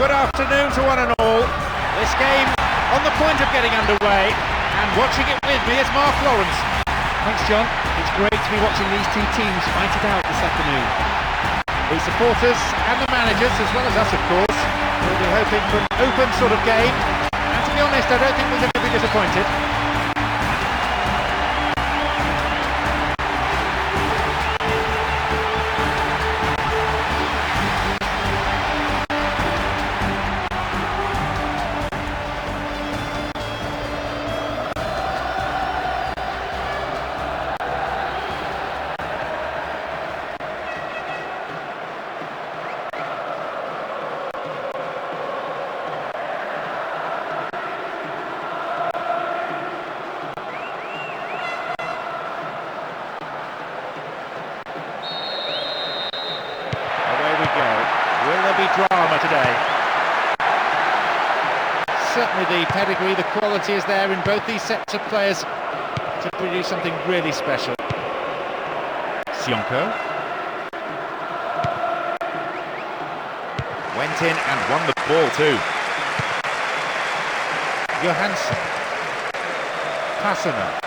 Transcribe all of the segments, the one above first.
Good afternoon to one and all. This game on the point of getting underway, and watching it with me is Mark Lawrence. Thanks, John. It's great to be watching these two teams fight it out this afternoon. The supporters and the managers, as well as us of course, will be hoping for an open sort of game, and to be honest, I don't think we're going to be disappointed. Drama today. Certainly the pedigree, the quality is there in both these sets of players to produce something really special. Sionko went in and won the ball too. Johansson, Pasana.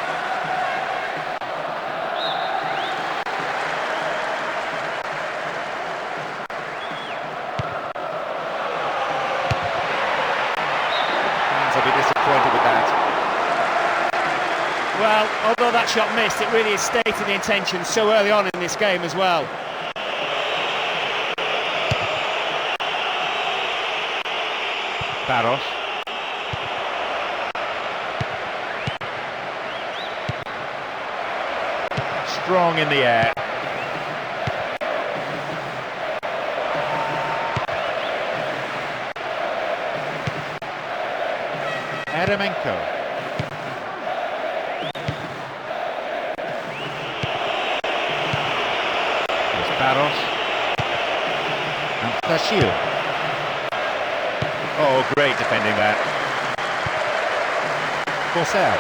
I'll be disappointed with that. Well, although that shot missed, it really is stating the intention so early on in this game as well. Barros. Strong in the air. Eremenko. There's Barros. And Tashil. Oh, great defending that. Forsell.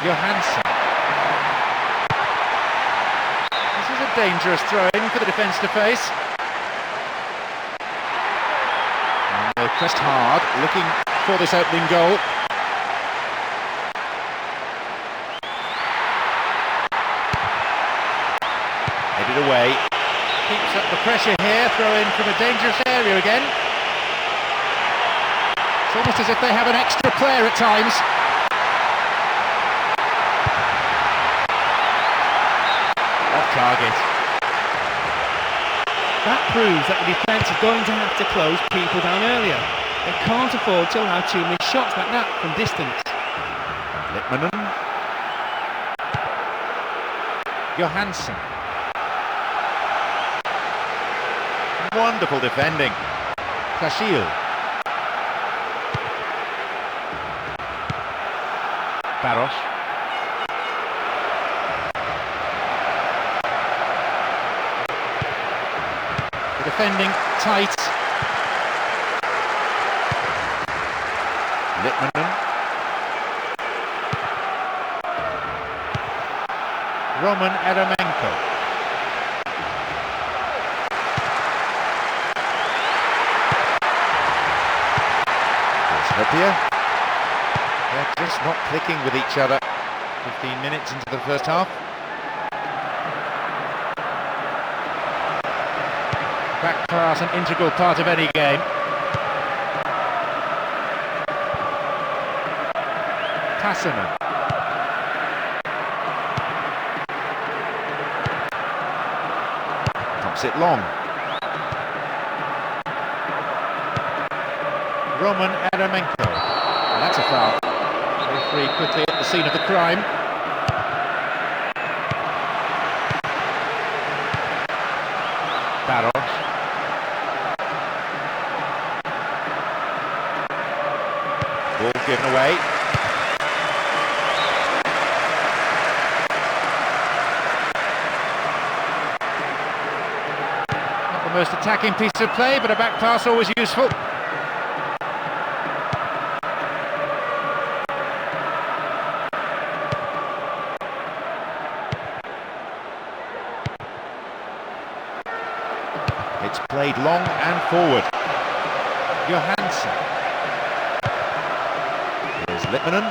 Johansson. This is a dangerous throw-in for the defence to face. They pressed hard, looking for this opening goal. Headed away. Keeps up the pressure here, throw in from a dangerous area again. It's almost as if they have an extra player at times. Off target. That proves that the defence is going to have to close people down earlier. They can't afford to allow too many shots like that from distance. Litmanen. Johansson. Wonderful defending. Tashil. Barros. Defending tight. Litmanen. Roman Eremenko. Hopia. They're just not clicking with each other. 15 minutes into the first half. Back pass, an integral part of any game. Pasana. Pops it long. Roman Eremenko. And that's a foul. Referee quickly at the scene of the crime. Barros. Ball given away. Not the most attacking piece of play, but a back pass always useful. long and forward. Johansson. Here's Litmanen.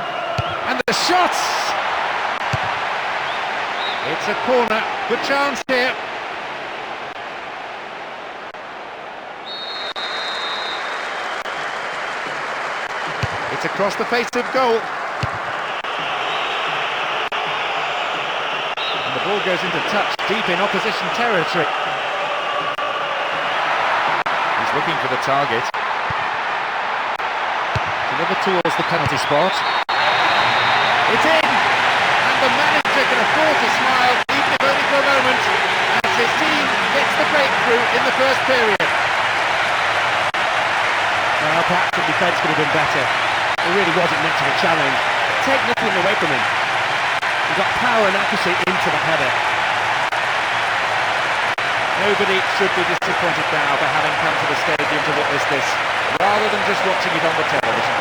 And the shot! It's a corner. Good chance here. It's across the face of goal. And the ball goes into touch deep in opposition territory. He's looking for the target. Delivered towards the penalty spot. It's in! And the manager can afford to smile, even if only for a moment, as his team gets the breakthrough in the first period. Well, perhaps the defence could have been better. It really wasn't much of a challenge. Take nothing away from him. He got power and accuracy into the header. Nobody should be disappointed now for having come to the stadium to witness this, rather than just watching it on the television.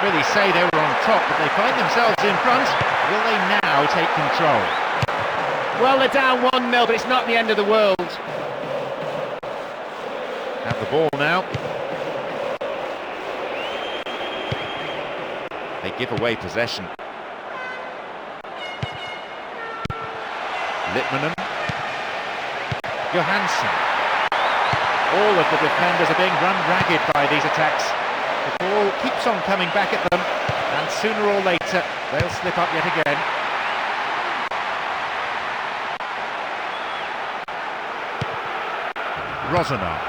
Really say they were on top, but they find themselves in front. Will they now take control? Well, they're down 1-0, but it's not the end of the world. Have the ball now. They give away possession. Litmanen. Johansson. All of the defenders are being run ragged by these attacks. The ball keeps on coming back at them, and sooner or later they'll slip up yet again. Rozenar.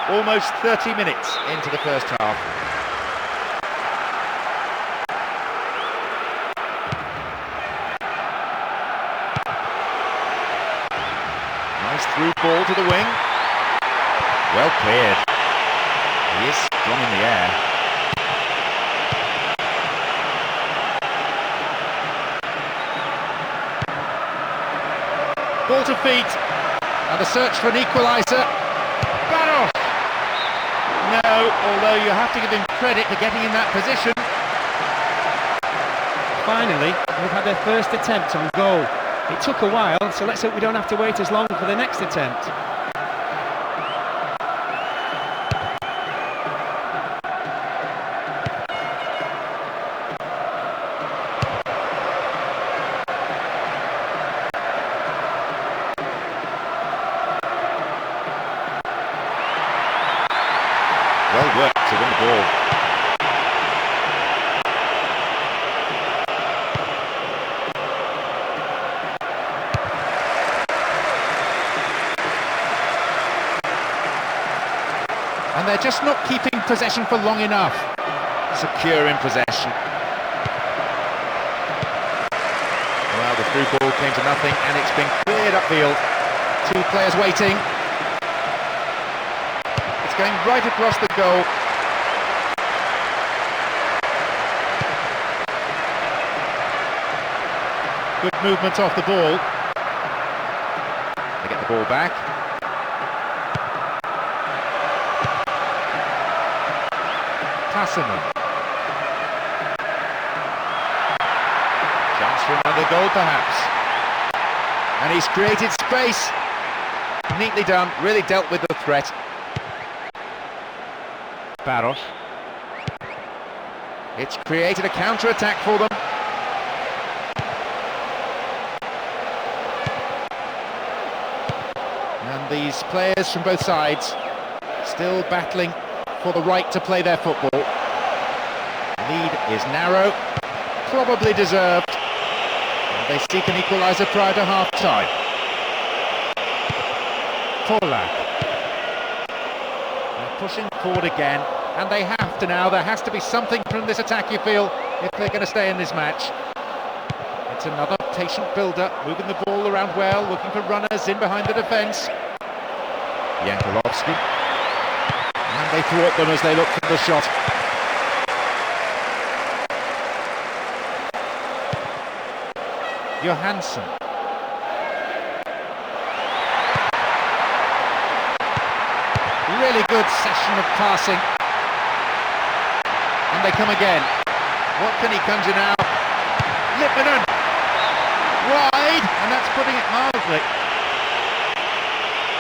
Almost 30 minutes into the first half. Nice through ball to the wing. Well cleared. He is strong in the air. Ball to feet. And the search for an equaliser. Baros! No, although you have to give him credit for getting in that position. Finally, they've had their first attempt on goal. It took a while, so let's hope we don't have to wait as long for the next attempt. Well worked to win the ball. And they're just not keeping possession for long enough. Secure in possession. Well, the through ball came to nothing, and it's been cleared upfield. Two players waiting. It's going right across the goal. Good movement off the ball. They get the ball back. Tassanen. Chance for another goal perhaps. And he's created space. Neatly done, really dealt with the threat. Baros. It's created a counter-attack for them. And these players from both sides still battling for the right to play their football. Lead is narrow, probably deserved. And they seek an equaliser prior to half-time. Polak. They're pushing forward again, and they have to now. There has to be something from this attack, you feel, if they're going to stay in this match. It's It's another patient build-up, moving the ball around well, looking for runners in behind the defence. Jankulovski. And they thwart them as they look for the shot. Johansson. Really good session of passing. And they come again. What can he conjure now? Lipmanen! Wide! And that's putting it mildly.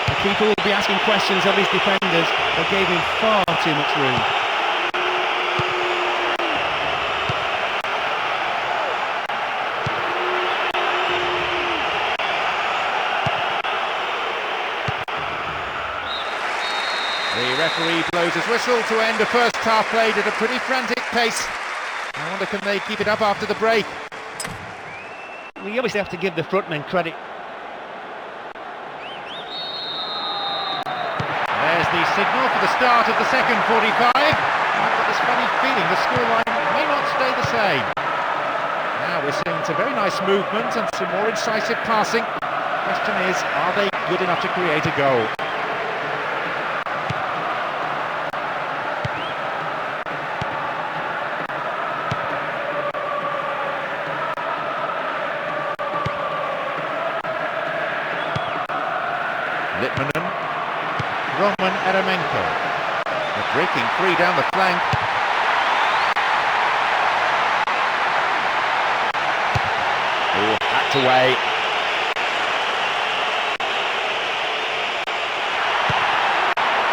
The keeper will be asking questions of his defenders. They gave him far too much room. The referee blows his whistle to end a first half played at a pretty frantic pace. I wonder, can they keep it up after the break? We obviously have to give the front men credit. There's the signal for the start of the second 45. I've got this funny feeling the scoreline may not stay the same. Now we're seeing some very nice movement and some more incisive passing. Question is, are they good enough to create a goal? Lipmanen, Roman Eremenko, they're breaking free down the flank. Oh, hacked away.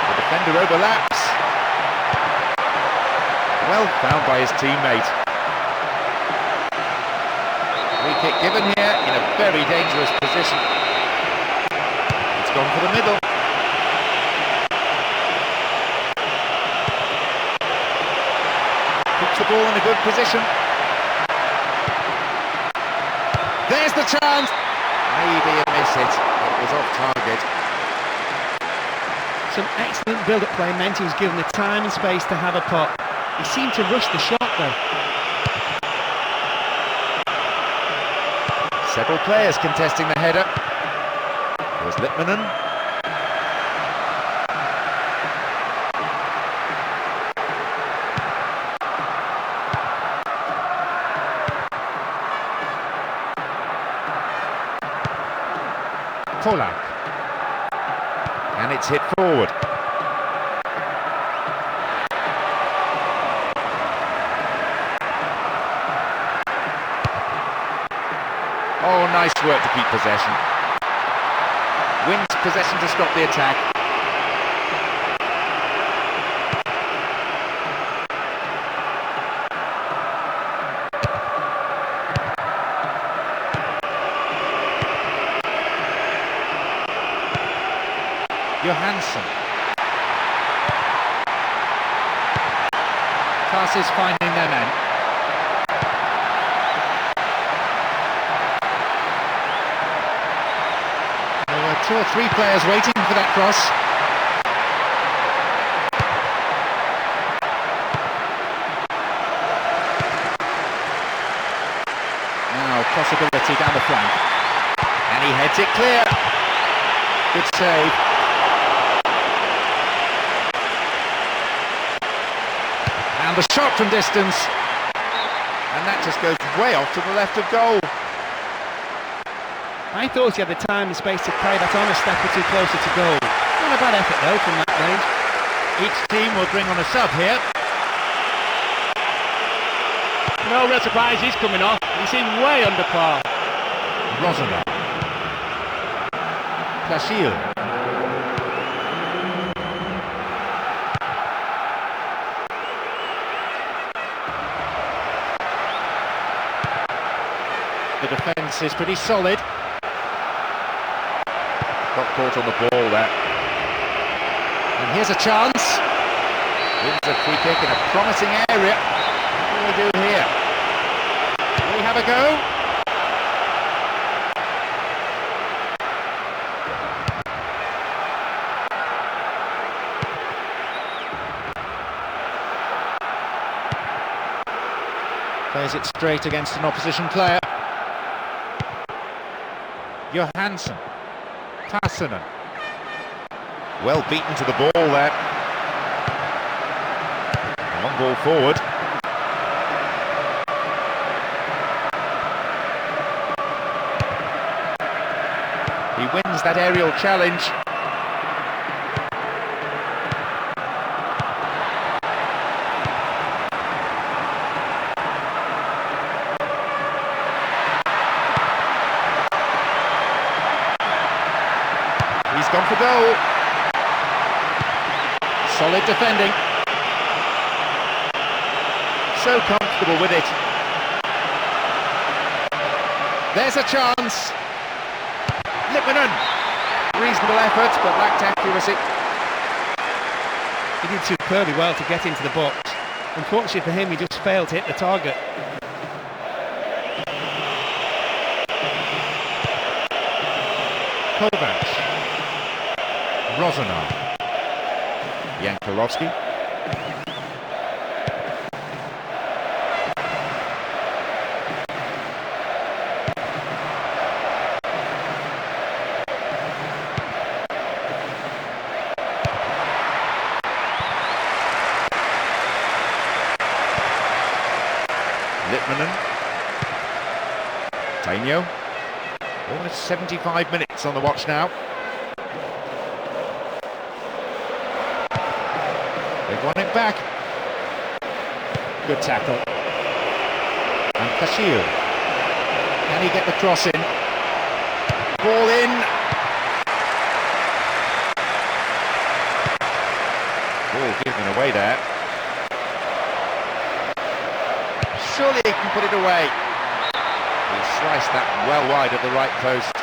The defender overlaps. Well found by his teammate. Free kick given here in a very dangerous position. Gone for the middle. Puts the ball in a good position. There's the chance. Maybe a miss it. It was off target. Some excellent build-up play meant he was given the time and space to have a pot. He seemed to rush the shot though. Several players contesting the header. There's Lipmanen. Polak. And it's hit forward. Oh, nice work to keep possession. Wins possession to stop the attack. Johansson. Passes finding their men. Two or three players waiting for that cross. Now possibility down the flank. And he heads it clear. Good save. And the shot from distance. And that just goes way off to the left of goal. I thought he had the time and space to play that on a step or two closer to goal. Not a bad effort though from that range. Each team will bring on a sub here. No real surprise he's coming off. He seemed way under par. Rosana. Plashil. The defence is pretty solid. Got caught on the ball there. And here's a chance. Wins a free kick in a promising area. What do we do here? Do we have a go? Plays it straight against an opposition player. Johansson. Passanen. Well beaten to the ball there. Long ball forward. He wins that aerial challenge. He's gone for goal. Solid defending. So comfortable with it. There's a chance. Litmanen. Reasonable effort, but lacked accuracy. He did superbly well to get into the box. Unfortunately for him, he just failed to hit the target. Kovacs. Rozenar. Jankulovski. Litmanen. Tainio. Almost 75 minutes on the watch now. They've won it back. Good tackle. And Kashil. Can he get the cross in? Ball in. Ball given away there. Surely he can put it away. He sliced that well wide at the right post.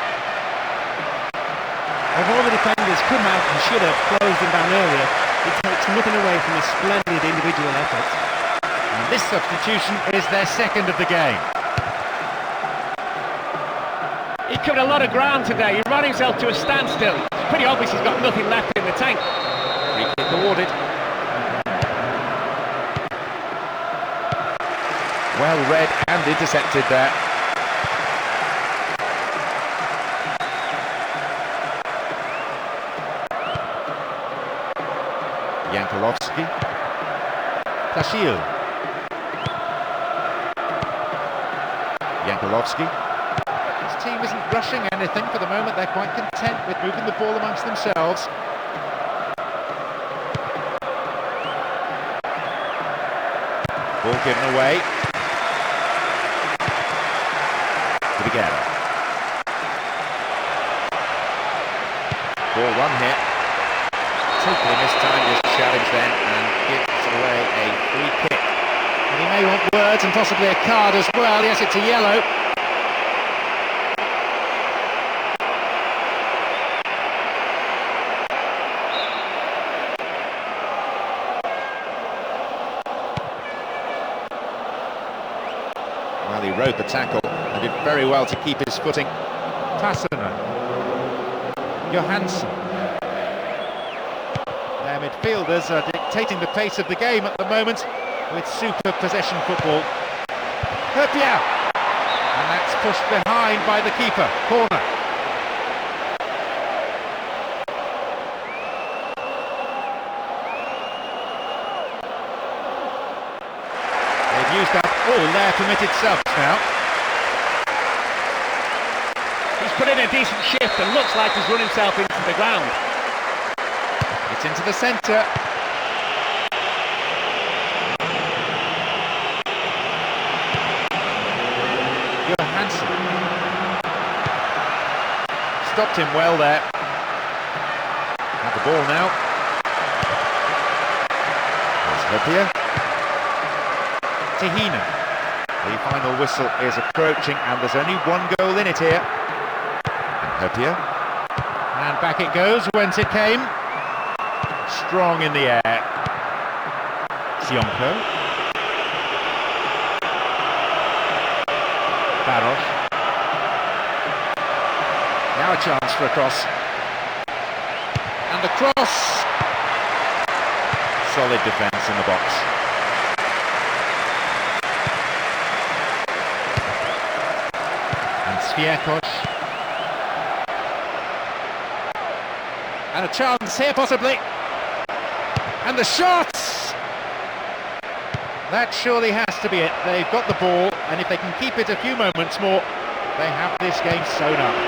Although the defenders come out and should have closed him down earlier, it takes nothing away from his splendid individual effort. And this substitution is their second of the game. He covered a lot of ground today. He ran himself to a standstill. It's pretty obvious he's got nothing left in the tank. Free kick awarded. Well read and intercepted there. Jankulovski. Kashil. Jankulovski. His team isn't rushing anything for the moment. They're quite content with moving the ball amongst themselves. Ball given away. Together. Ball run hit. Totally mistimed his challenge then and gives away a free kick. And he may want words and possibly a card as well. Yes, it's a yellow. Well, he rode the tackle and did very well to keep his footing. Passanen. Johansson. Their midfielders are dictating the pace of the game at the moment with super possession football. Hyypiä. And that's pushed behind by the keeper. Corner. They've used up all their permitted subs now. He's put in a decent shift and looks like he's run himself into the ground. It's into the centre. Johansson. Stopped him well there. Have the ball now. There's Hyypiä. Tehina. The final whistle is approaching and there's only one goal in it here. And Hyypiä. And back it goes whence it came. Strong in the air. Sionko. Baros. Now a chance for a cross. And the cross. Solid defence in the box. And Sviekos. And a chance here possibly. And the shots! That surely has to be it. They've got the ball, and if they can keep it a few moments more, they have this game sewn up.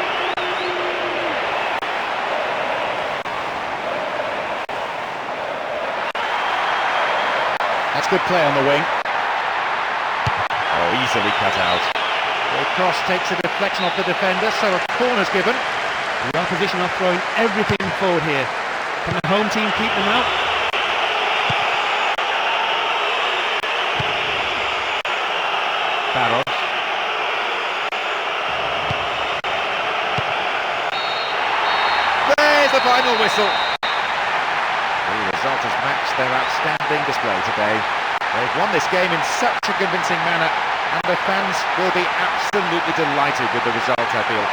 That's good play on the wing. Oh, easily cut out. The cross takes a deflection off the defender, so a corner's given. The opposition are throwing everything forward here. Can the home team keep them out? Barros. There's the final whistle. The result has matched their outstanding display today. They've won this game in such a convincing manner, and the fans will be absolutely delighted with the result, I feel.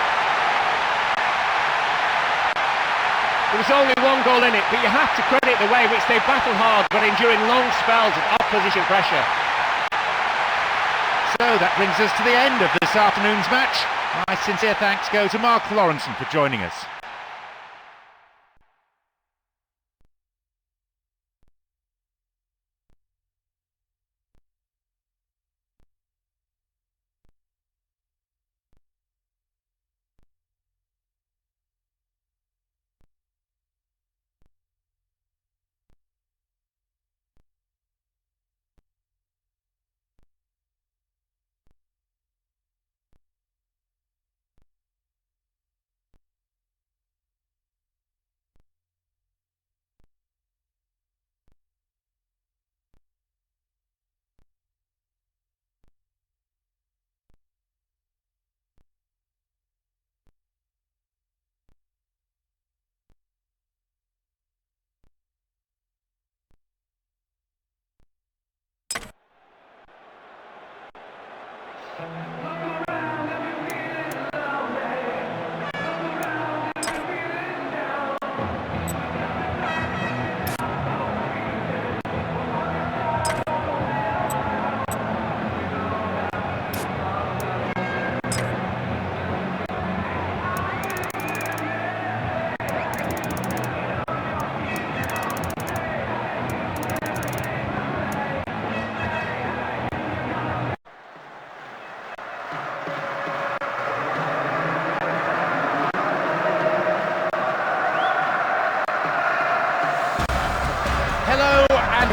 There was only one goal in it, but you have to credit the way in which they battle hard, but enduring long spells of opposition pressure. So that brings us to the end of this afternoon's match. My sincere thanks go to Mark Lawrenson for joining us.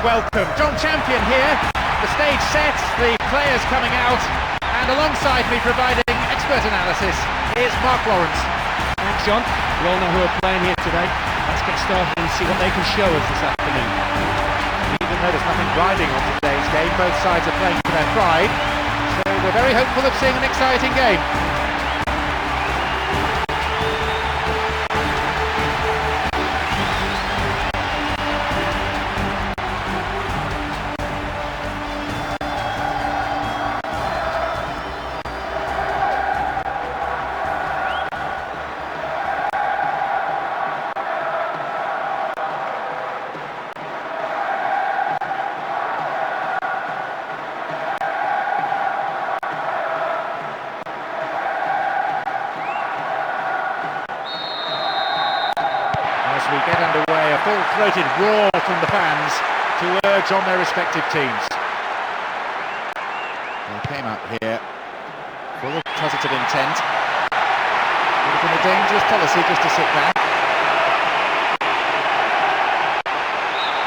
Welcome. John Champion here, the stage set, the players coming out, and alongside me providing expert analysis is Mark Lawrence. Thanks, John. We all know who are playing here today. Let's get started and see what they can show us this afternoon. Even though there's nothing riding on today's game, both sides are playing for their pride, so we're very hopeful of seeing an exciting game. We get underway, a full-throated roar from the fans to urge on their respective teams. They came out here full of positive intent. Would have been a dangerous policy just to sit back.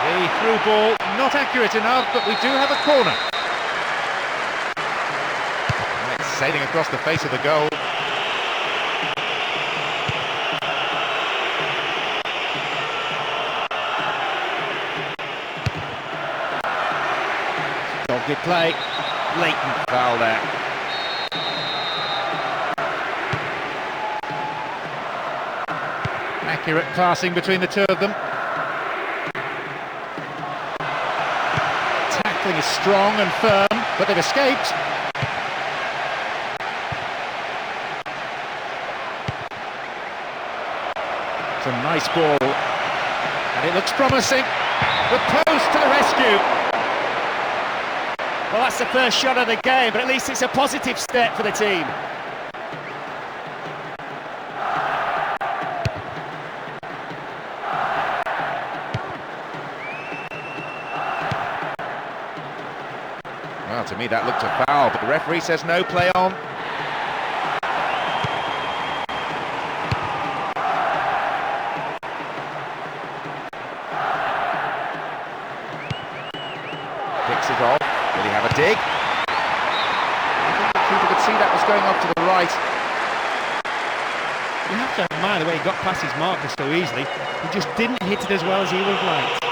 The through ball, not accurate enough, but we do have a corner. And it's sailing across the face of the goal. Good play, blatant foul there. Accurate passing between the two of them. Tackling is strong and firm, but they've escaped. It's a nice ball, and it looks promising. The post to the rescue. Well, that's the first shot of the game, but at least it's a positive step for the team. To me that looked a foul, but the referee says no, play on. Picks it off. Will he have a dig? I think the keeper could see that was going off to the right. You have to admire the way he got past his marker so easily. He just didn't hit it as well as he would have liked.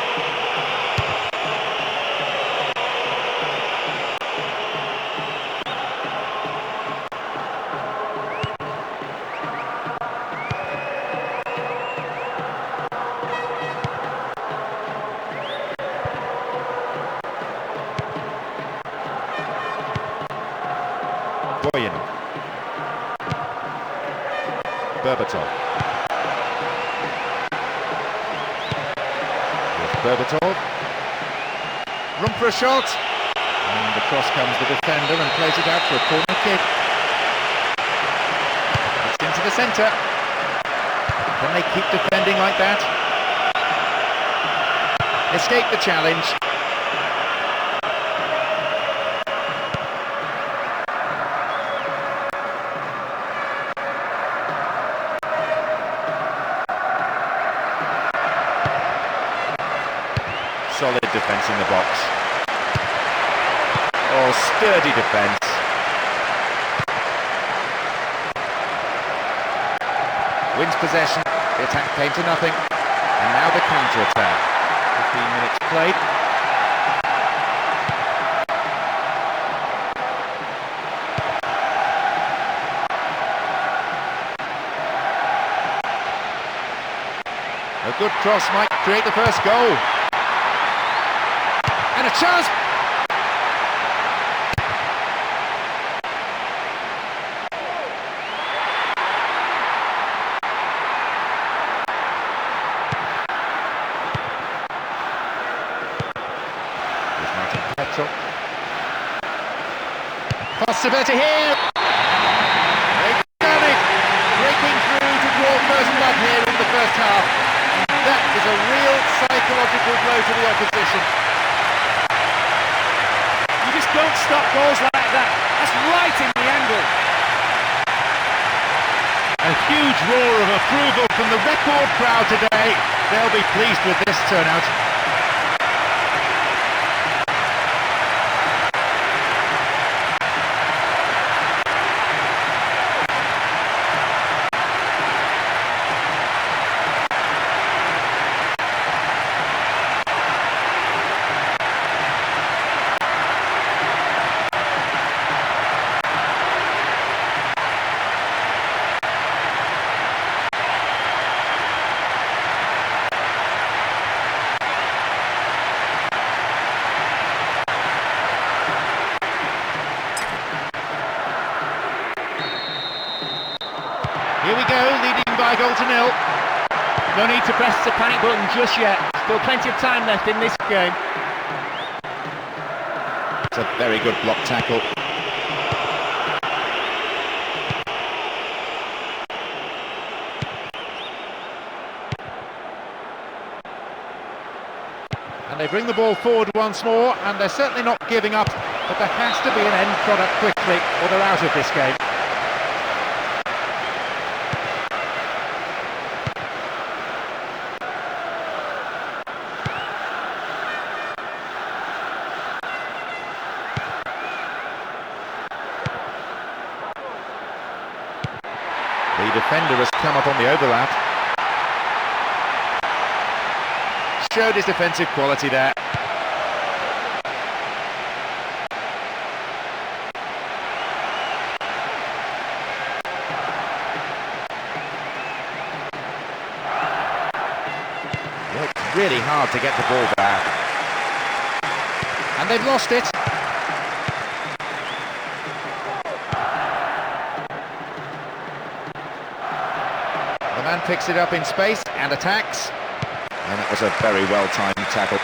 Boyan. Berbatov. Here's Berbatov. Room for a shot. And across comes the defender and plays it out for a corner kick. It's into the centre. Can they keep defending like that? Escape the challenge. Solid defence in the box. Oh, sturdy defence. Wins possession. The attack came to nothing. And now the counter-attack. 15 minutes played. A good cross might create the first goal. And a chance! Here's Martin Petrov. Possibility here! They've done it! Breaking through to draw first blood here in the first half. That is a real psychological blow to the opposition. Don't stop goals like that. That's right in the angle. A huge roar of approval from the record crowd today. They'll be pleased with this turnout. Here we go, leading by 0-0. No need to press the panic button just yet. Still plenty of time left in this game. It's a very good block tackle. And they bring the ball forward once more, and they're certainly not giving up, but there has to be an end product quickly, or they're out of this game. The defender has come up on the overlap. Showed his defensive quality there. Worked really hard to get the ball back. And they've lost it. The man picks it up in space and attacks. And that was a very well-timed tackle.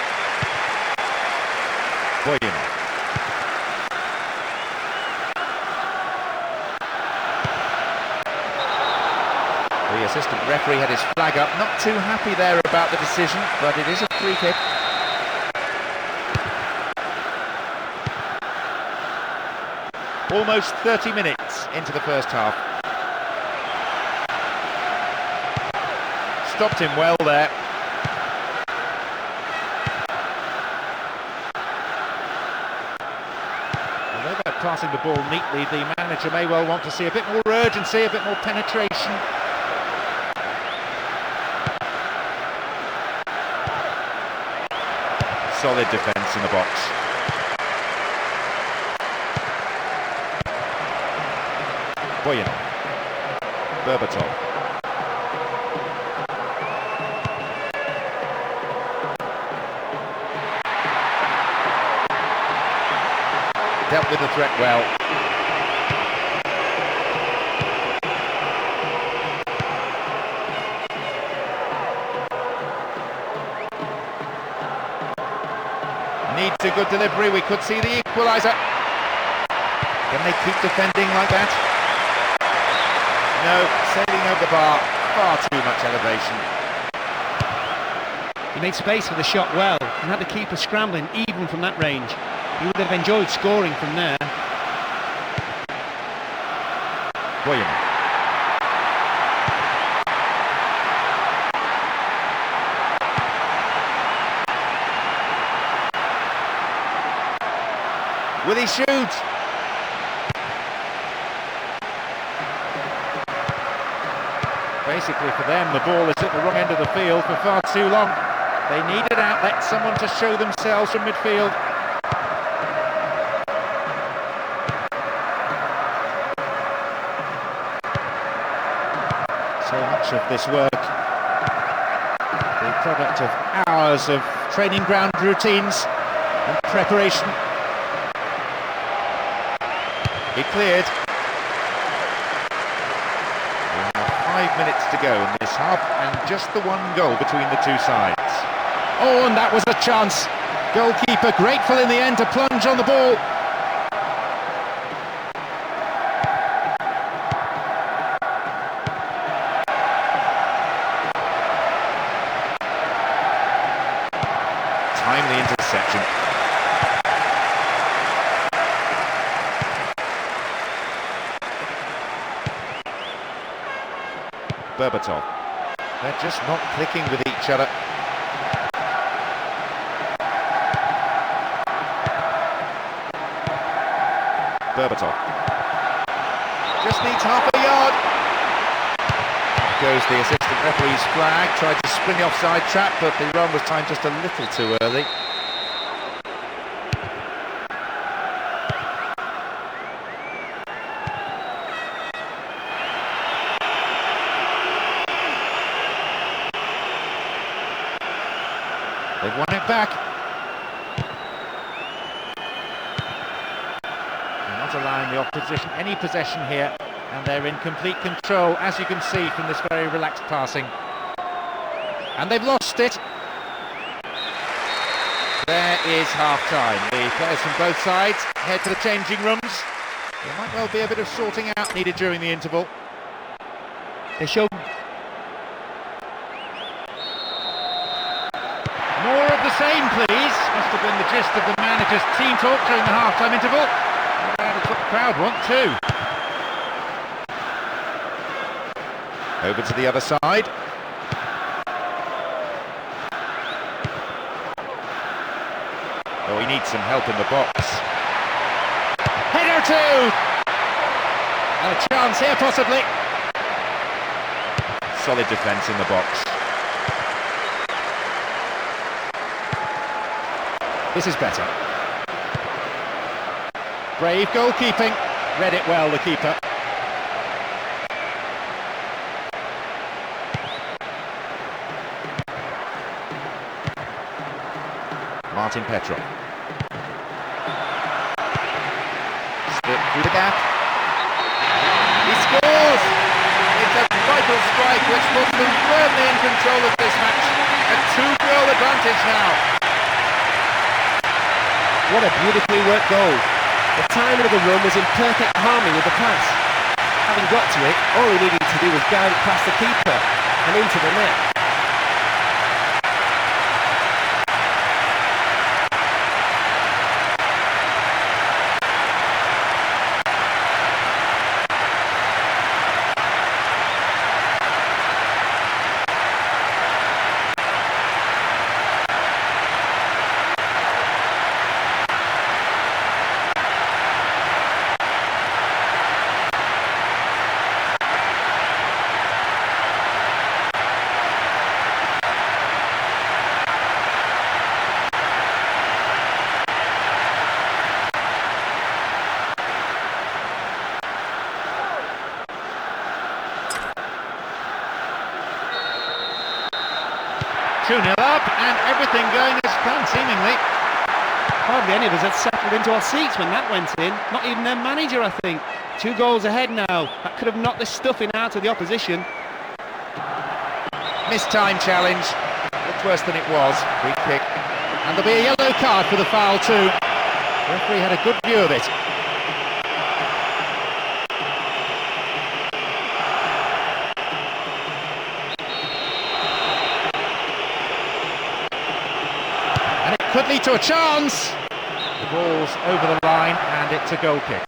Boyan. The assistant referee had his flag up. Not too happy there about the decision, but it is a free kick. Almost 30 minutes into the first half. Stopped him well there. Although they're passing the ball neatly, the manager may well want to see a bit more urgency, a bit more penetration. Solid defence in the box. Boyan. Berbatov. Dealt with the threat well. Needs a good delivery. We could see the equaliser. Can they keep defending like that? No, sailing over the bar. Far too much elevation. He made space for the shot well and had the keeper scrambling even from that range. He would have enjoyed scoring from there. William. Will he shoot? Basically for them, the ball is at the wrong end of the field for far too long. They need an outlet, someone to show themselves from midfield. So much of this work, the product of hours of training ground routines and preparation. He cleared. We have 5 minutes to go in this half and just the one goal between the two sides. Oh, and that was a chance. Goalkeeper grateful in the end to plunge on the ball. Timely interception. Berbatov. They're just not clicking with each other. Berbatov. Just needs half a yard. Up goes the assistant referee's flag. Tried to spring the offside trap, but the run was timed just a little too early. They've won it back. They're not allowing the opposition any possession here, and they're in complete control, as you can see from this very relaxed passing. And they've lost it. There is half-time. The players from both sides head to the changing rooms. There might well be a bit of sorting out needed during the interval. They showed more of the same, please. Must have been the gist of the manager's team talk during the half-time interval. That's what the crowd want too. Over to the other side. Oh, he needs some help in the box. Header two! And a chance here, possibly. Solid defence in the box. This is better. Brave goalkeeping. Read it well, the keeper. Martin Petrov. Slip through the gap. He scores! It's a vital strike which puts them firmly in control of this match. A 2-goal advantage now. what a beautifully worked goal. The timing of the run was in perfect harmony with the pass. Having got to it, all he needed to do was guide it past the keeper and into the net. 2-0 up, and everything going as planned, seemingly. Hardly any of us had settled into our seats when that went in. Not even their manager, I think. 2 goals ahead now. That could have knocked the stuffing out of the opposition. Missed time challenge. Looked worse than it was. Free kick. And there'll be a yellow card for the foul too. The referee had a good view of it. And it could lead to a chance. The ball's over the line and it's a goal kick.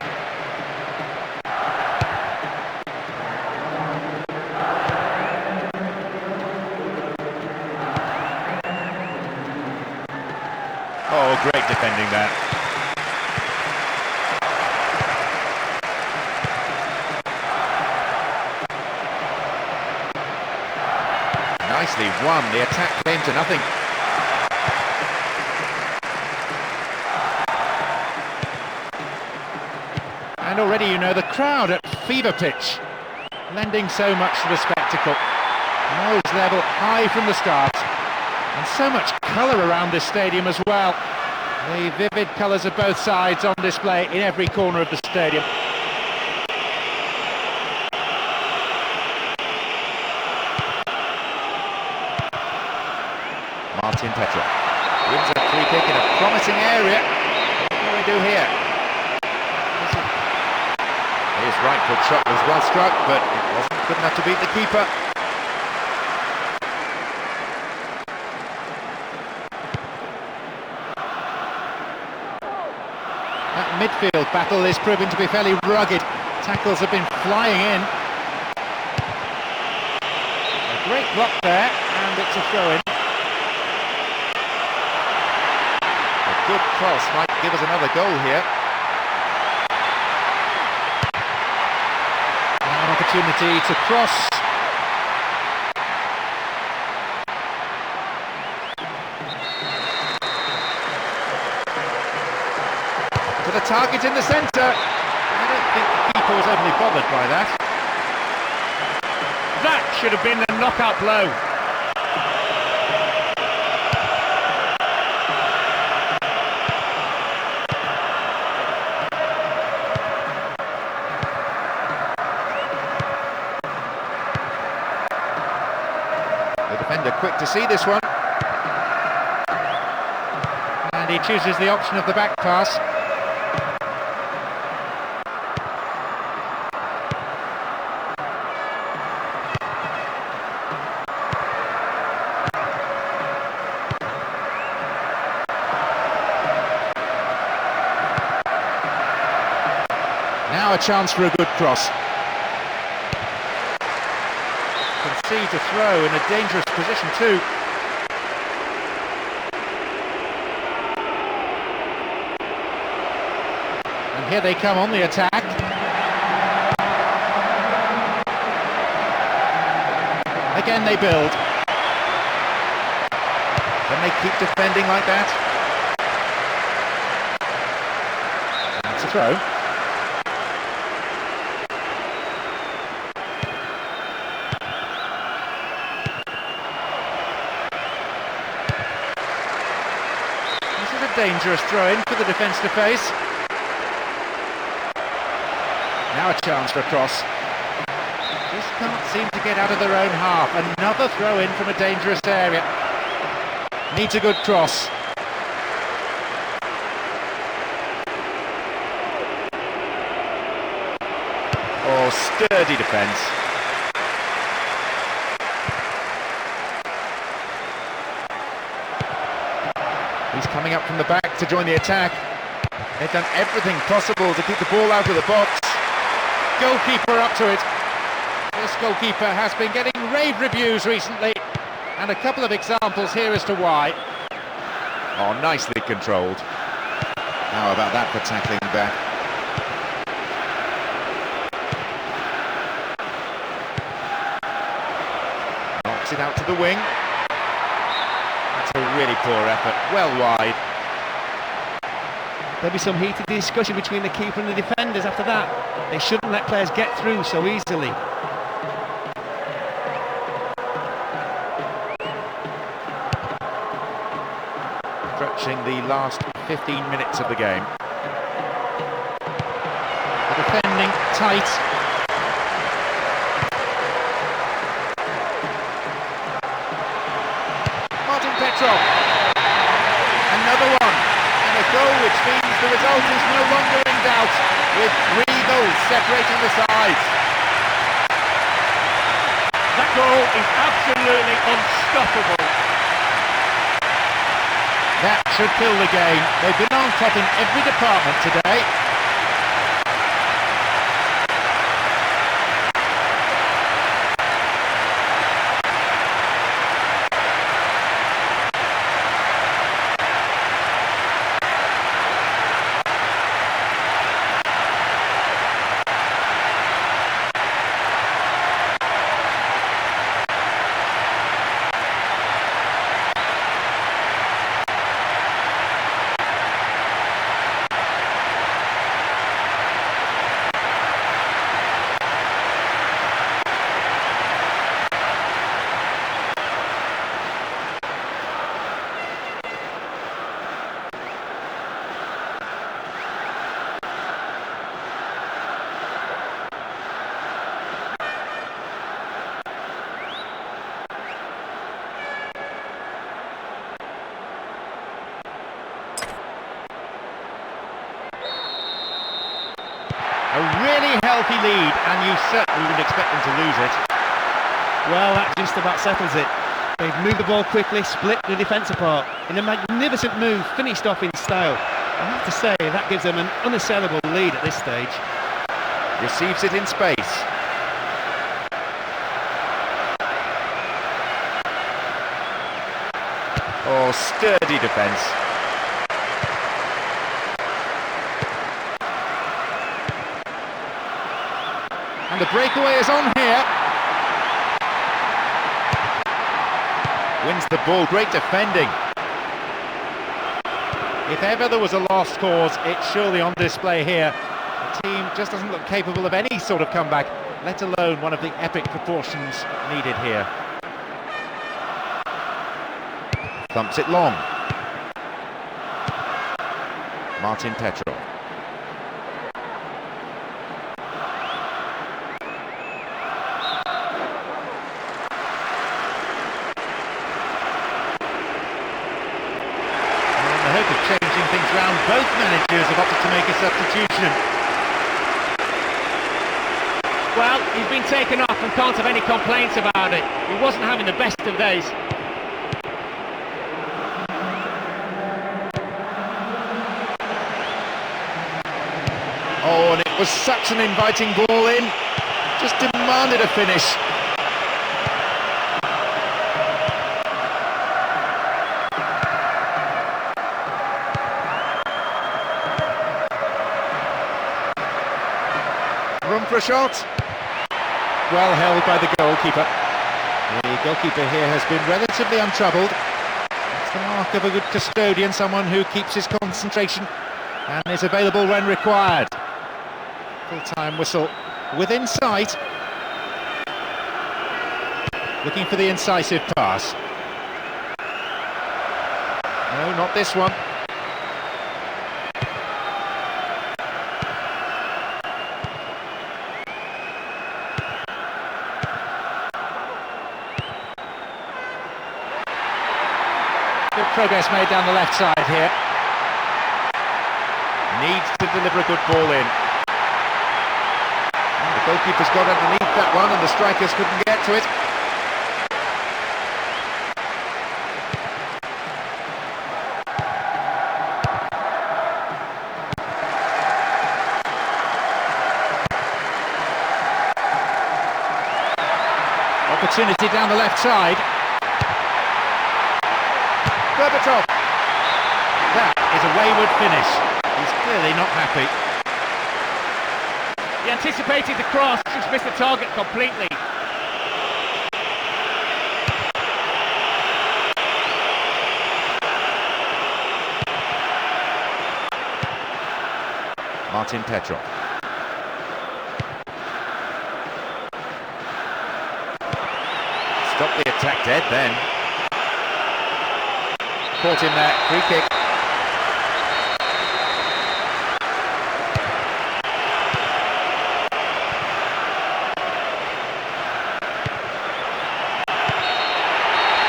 Oh, great defending there. Nicely won. The attack came to nothing. And already, you know, the crowd at fever pitch, lending so much to the spectacle. Noise level high from the start. And so much colour around this stadium as well. The vivid colours of both sides on display in every corner of the stadium. Martin Petrov wins a free kick in a promising area. What do we do here? His right foot shot was well struck, but it wasn't good enough to beat the keeper. That midfield battle is proving to be fairly rugged. Tackles have been flying in. A great block there, and it's a throw-in. A good cross might give us another goal here. Now an opportunity to cross. To the target in the centre. I don't think the keeper was overly bothered by that. That should have been the knockout blow. The defender quick to see this one. And he chooses the option of the back pass. Now a chance for a good cross. Concede to throw in a dangerous position too. And here they come on the attack. Again they build. Can they keep defending like that? That's a throw. Dangerous throw-in for the defence to face. Now a chance for a cross. Just can't seem to get out of their own half. Another throw-in from a dangerous area. Needs a good cross. Oh, sturdy defence. He's coming up from the back to join the attack. They've done everything possible to keep the ball out of the box. Goalkeeper up to it. This goalkeeper has been getting rave reviews recently, and a couple of examples here as to why. Oh, nicely controlled. How about that for tackling back? Knocks it out to the wing. A really poor effort, well wide. There'll be some heated discussion between the keeper and the defenders after that. They shouldn't let players get through so easily. stretching the last 15 minutes of the game. The defending tight. Martin Petrov. Another one. And a goal which means the result is no longer in doubt, with 3 goals separating the sides. That goal is absolutely unstoppable. That should kill the game. They've been on top in every department today. A really healthy lead, and you certainly wouldn't expect them to lose it. Well, that just about settles it. They've moved the ball quickly, split the defence apart in a magnificent move, finished off in style. I have to say, that gives them an unassailable lead at this stage. Receives it in space. Oh, sturdy defence. And the breakaway is on here. Wins the ball, great defending. If ever there was a lost cause, it's surely on display here. The team just doesn't look capable of any sort of comeback, let alone one of the epic proportions needed here. Thumps it long. Martin Petrov. In the hope of changing things round, both managers have opted to make a substitution. Well, he's been taken off and can't have any complaints about it. He wasn't having the best of days. Oh, and it was such an inviting ball in. Just demanded a finish. Room for a shot. Well held by the goalkeeper. The goalkeeper here has been relatively untroubled. It's the mark of a good custodian, someone who keeps his concentration and is available when required. Full-time whistle within sight. Looking for the incisive pass. No, not this one. Good progress made down the left side here. Needs to deliver a good ball in. The goalkeeper's got underneath that one and the strikers couldn't get to it. Opportunity down the left side. Berbatov. That is a wayward finish. He's clearly not happy. He anticipated the cross, just missed the target completely. Martin Petrov. Stop the attack dead then. support him there. Free kick.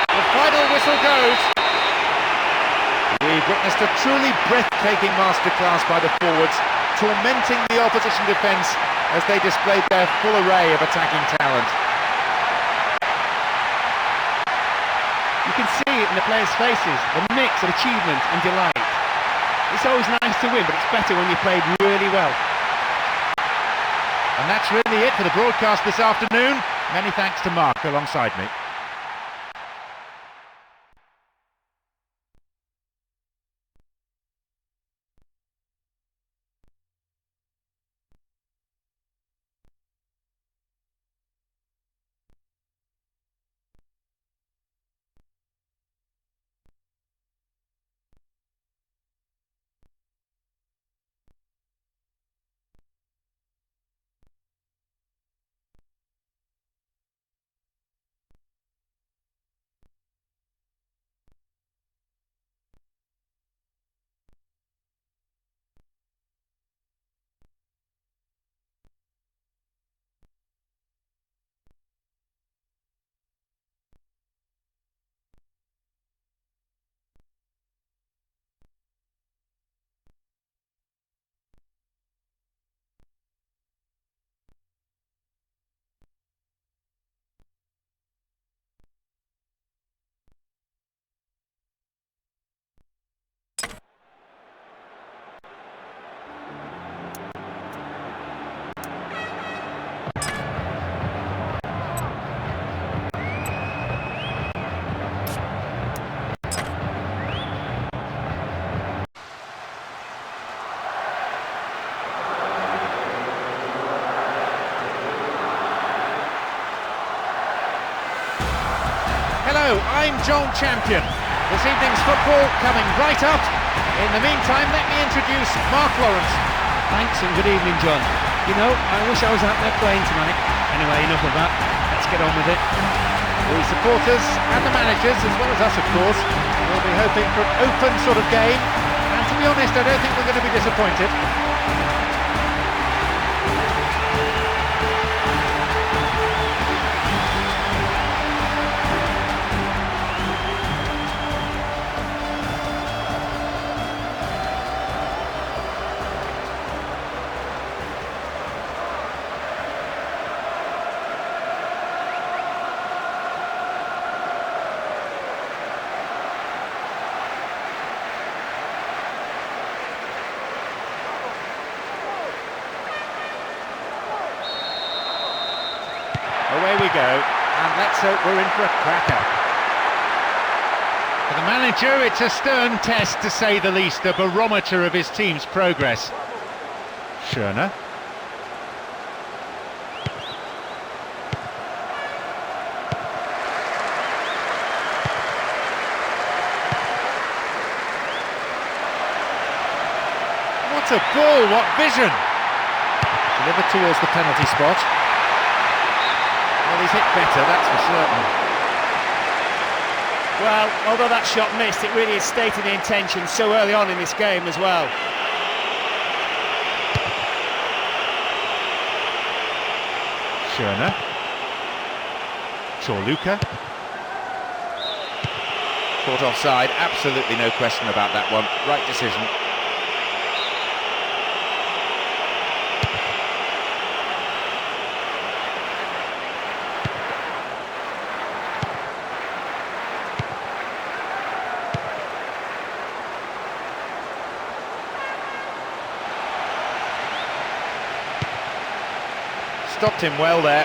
The final whistle goes. We've witnessed a truly breathtaking masterclass by the forwards, tormenting the opposition defence as they displayed their full array of attacking talent. You can see it in the players' faces, the mix of achievement and delight. It's always nice to win, but it's better when you played really well. And that's really it for the broadcast this afternoon. Many thanks to Mark alongside me. Hello, I'm Joel Champion. This evening's football coming right up. In the meantime, let me introduce Mark Lawrence. Thanks and good evening, John. You know, I wish I was out there playing tonight. Anyway, enough of that. Let's get on with it. The supporters and the managers, as well as us of course, will be hoping for an open sort of game. And to be honest, I don't think we're going to be disappointed. Away we go, and let's hope we're in for a cracker. For the manager, it's a stern test to say the least, a barometer of his team's progress. Schöne. What a ball, what vision! Delivered towards the penalty spot. Well, he's hit better, that's for certain. Well, although that shot missed, it really is stating the intention so early on in this game as well. Schöne. Chorluka. Caught offside, absolutely no question about that one. Right decision. Stopped him well there.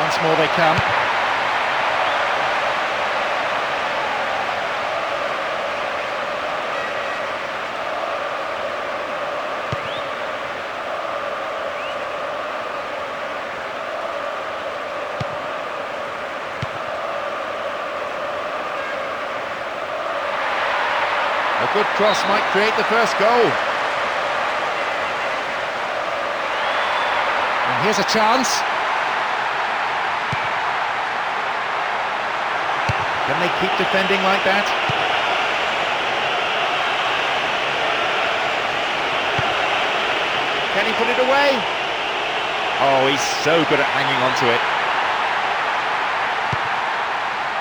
Once more they come. good cross might create the first goal. And here's a chance. Can they keep defending like that? Can he put it away? Oh, he's so good at hanging on to it.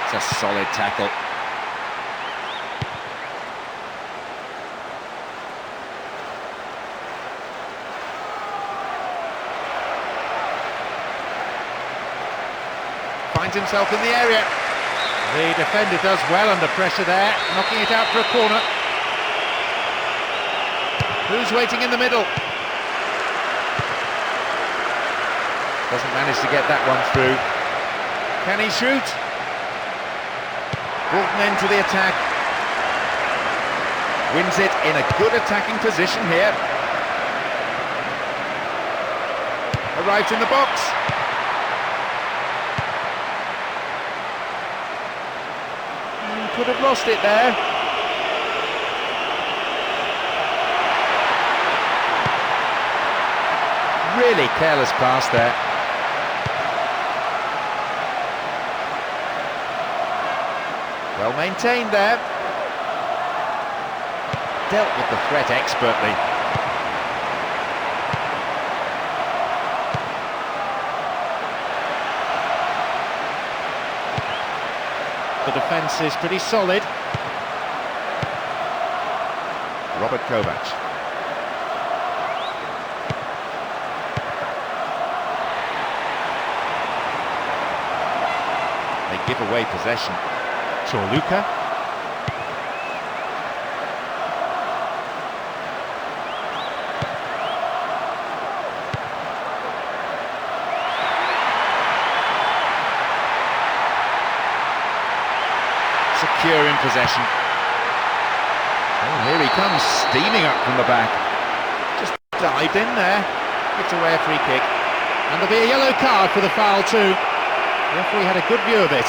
It's a solid tackle. Finds himself in the area. The defender does well under pressure there, knocking it out for a corner. Who's waiting in the middle? Doesn't manage to get that one through. Can he shoot? Brought an end to the attack. Wins it in a good attacking position here. Arrives in the box. Could have lost it there. Really careless pass there. Well maintained there. Dealt with the threat expertly. The defence is pretty solid. Robert Kovac. They give away possession. Chorluka. Secure in possession. Oh, here he comes, steaming up from the back. Just dived in there. Gives away a free kick. And there'll be a yellow card for the foul too. The referee had a good view of it.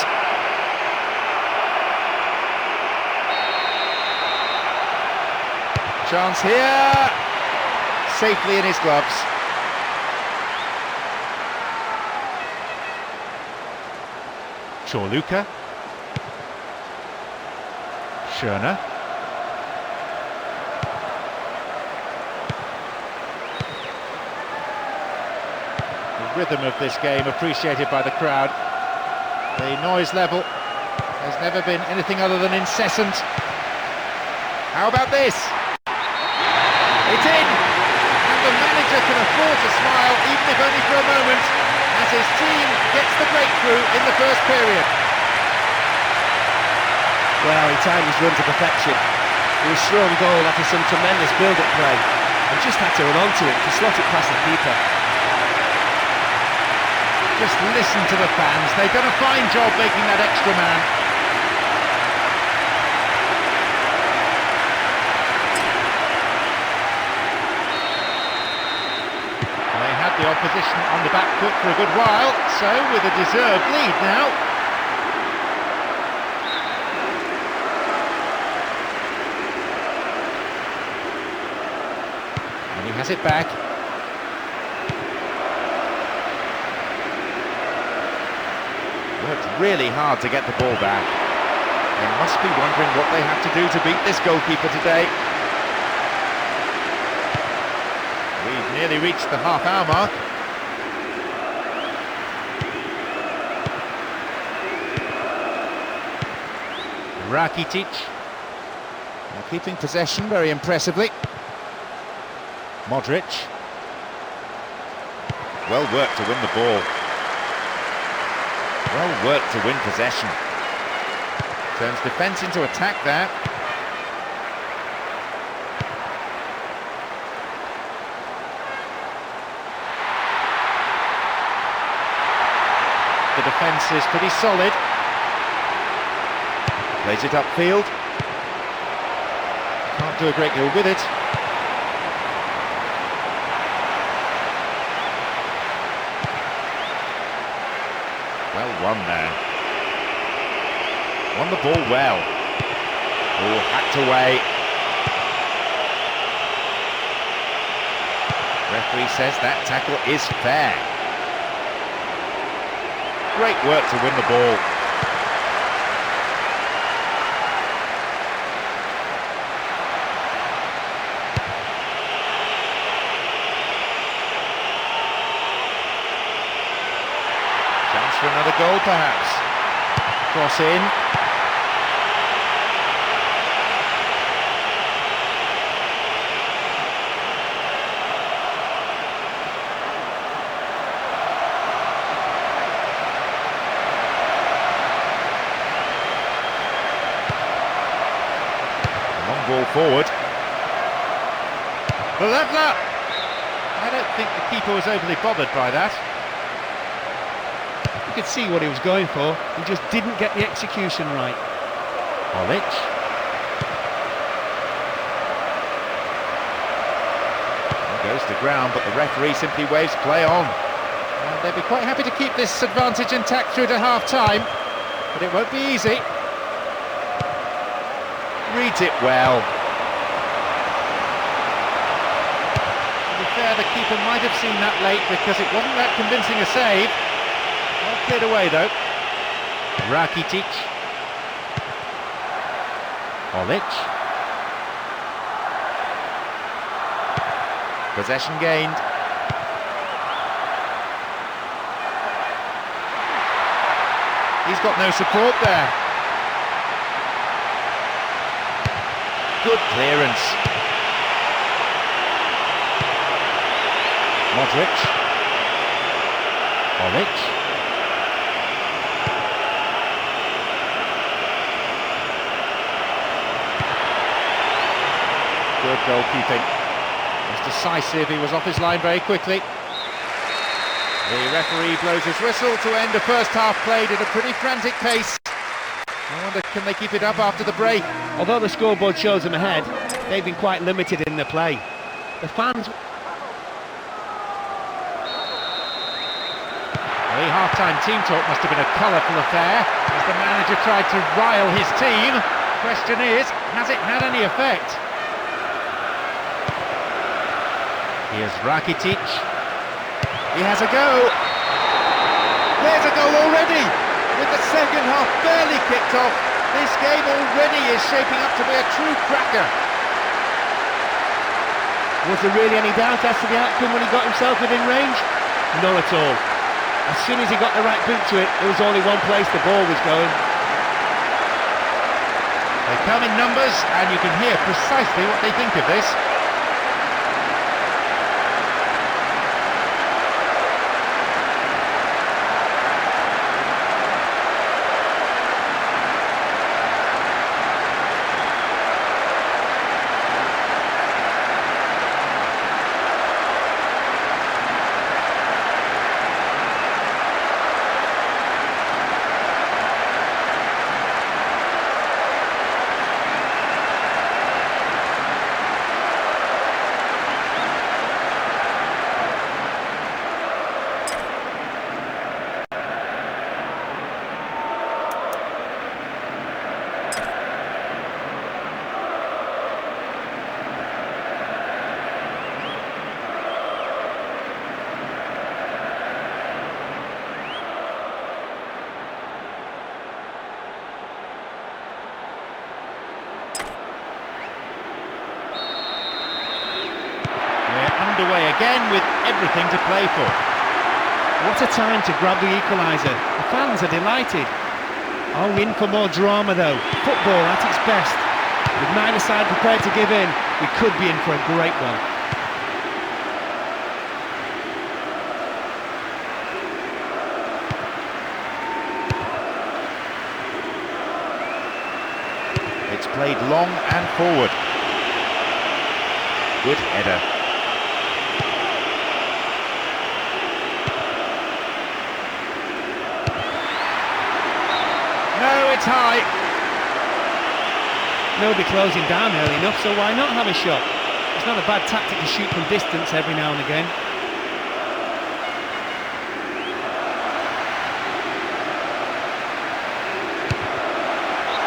Chance here. Safely in his gloves. Chorluka. Schöner. The rhythm of this game appreciated by the crowd. The noise level has never been anything other than incessant. How about this? It's in! And the manager can afford to smile, even if only for a moment, as his team gets the breakthrough in the first period. Well, he timed his run to perfection. It was a strong goal after some tremendous build-up play, and just had to run onto it to slot it past the keeper. Just listen to the fans. They've done a fine job making that extra man. They had the opposition on the back foot for a good while, so with a deserved lead now. And he has it back. Worked really hard to get the ball back. They must be wondering what they have to do to beat this goalkeeper today. We've nearly reached the half-hour mark. Rakitic. They're keeping possession very impressively. Modric. Well worked to win the ball. Well worked to win possession. Turns defence into attack there. The defence is pretty solid. Plays it upfield. Can't do a great deal with it. Well won there. Won the ball well. Oh, hacked away. Referee says that tackle is fair. Great work to win the ball. Chance for another goal perhaps. Cross in. Ball forward. The leveller! I don't think the keeper was overly bothered by that. You could see what he was going for. He just didn't get the execution right. Olic. Goes to ground, but the referee simply waves play on. And they'd be quite happy to keep this advantage intact through to half-time, but it won't be easy. Reads it well. To be fair, the keeper might have seen that late because it wasn't that convincing a save. Well cleared away though. Rakitic. Olic. Possession gained. He's got no support there. Good clearance. Modric. Olic. Good goalkeeping. Was decisive, he was off his line very quickly. The referee blows his whistle to end the first half played at a pretty frantic pace. I wonder, can they keep it up after the break? Although the scoreboard shows them ahead, they've been quite limited in their play. The fans... The half-time team talk must have been a colourful affair as the manager tried to rile his team. Question is, has it had any effect? Here's Rakitic. He has a go. There's a goal already! With the second half barely kicked off, this game already is shaping up to be a true cracker. Was there really any doubt as to the outcome when he got himself within range? None at all. As soon as he got the right boot to it, there was only one place the ball was going. They come in numbers, and you can hear precisely what they think of this. Underway again with everything to play for. What a time to grab the equaliser. The fans are delighted. Oh, in for more drama though. Football at its best. With neither side prepared to give in, we could be in for a great one. It's played long and forward. Good header. No, it's high. Nobody closing down early enough, so why not have a shot? It's not a bad tactic to shoot from distance every now and again.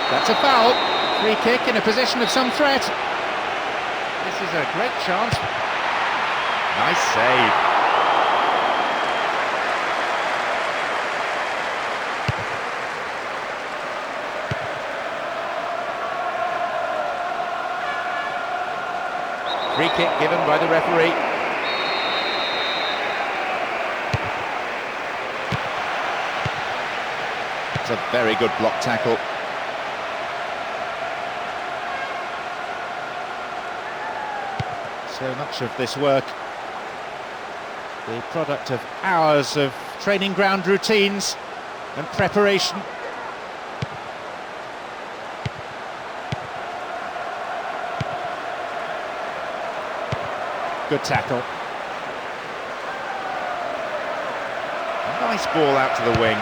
That's a foul. Free kick in a position of some threat. This is a great chance. Nice save. Free kick given by the referee. It's a very good block tackle. So much of this work, the product of hours of training ground routines and preparation. Good tackle. A nice ball out to the wing.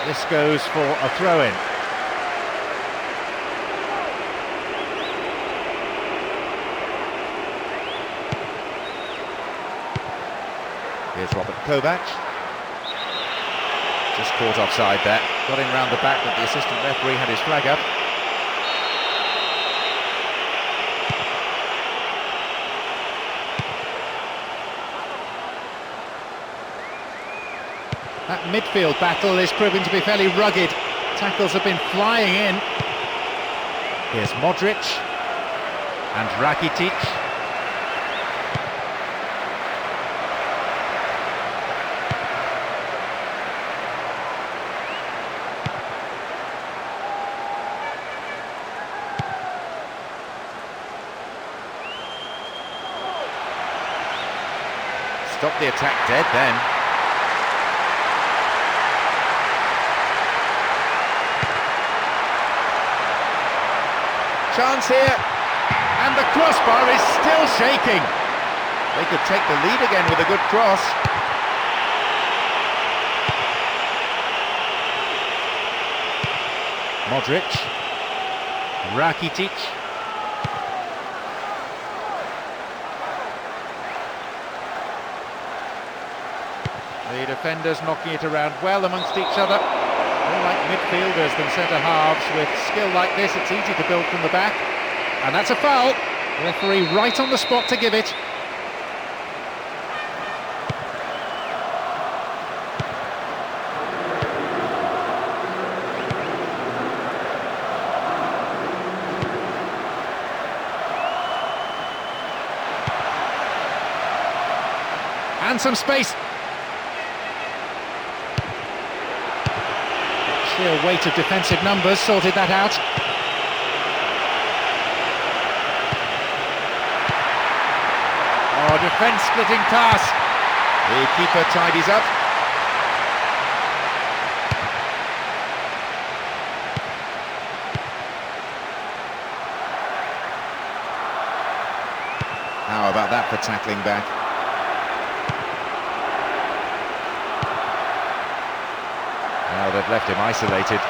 This goes for a throw-in. Here's Robert Kovac. Just caught offside there. Got in round the back, but the assistant referee had his flag up. That midfield battle is proving to be fairly rugged. Tackles have been flying in. Here's Modric and Rakitic. Stop the attack dead then. Chance here, and the crossbar is still shaking. They could take the lead again with a good cross. Modric, Rakitic. The defenders knocking it around well amongst each other. More like midfielders than centre-halves. With skill like this, it's easy to build from the back. And that's a foul. Referee right on the spot to give it. And some space. Sheer weight of defensive numbers sorted that out. Oh, defence-splitting pass. The keeper tidies up. How about that for tackling back? Now they've left him isolated.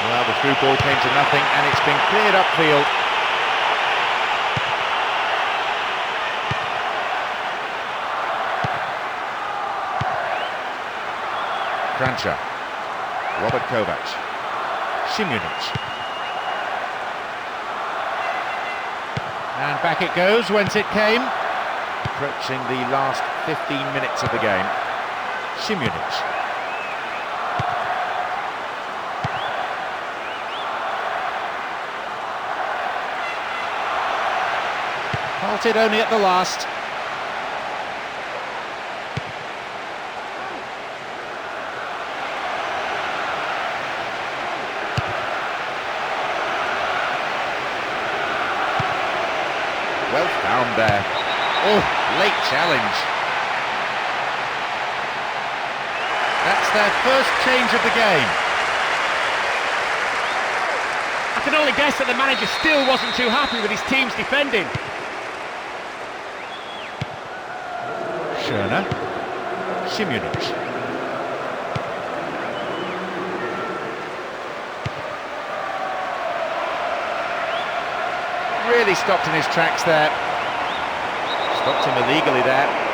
Well, the through ball came to nothing, and it's been cleared upfield. Kranjčar, Robert Kovac, Šimunić. And back it goes, whence it came. Approaching the last 15 minutes of the game. Šimunić. Halted only at the last. Well found there. Oh, late challenge. That's their first change of the game. I can only guess that the manager still wasn't too happy with his team's defending. Schöne. Šimunić. Really stopped in his tracks there. Stopped him illegally there.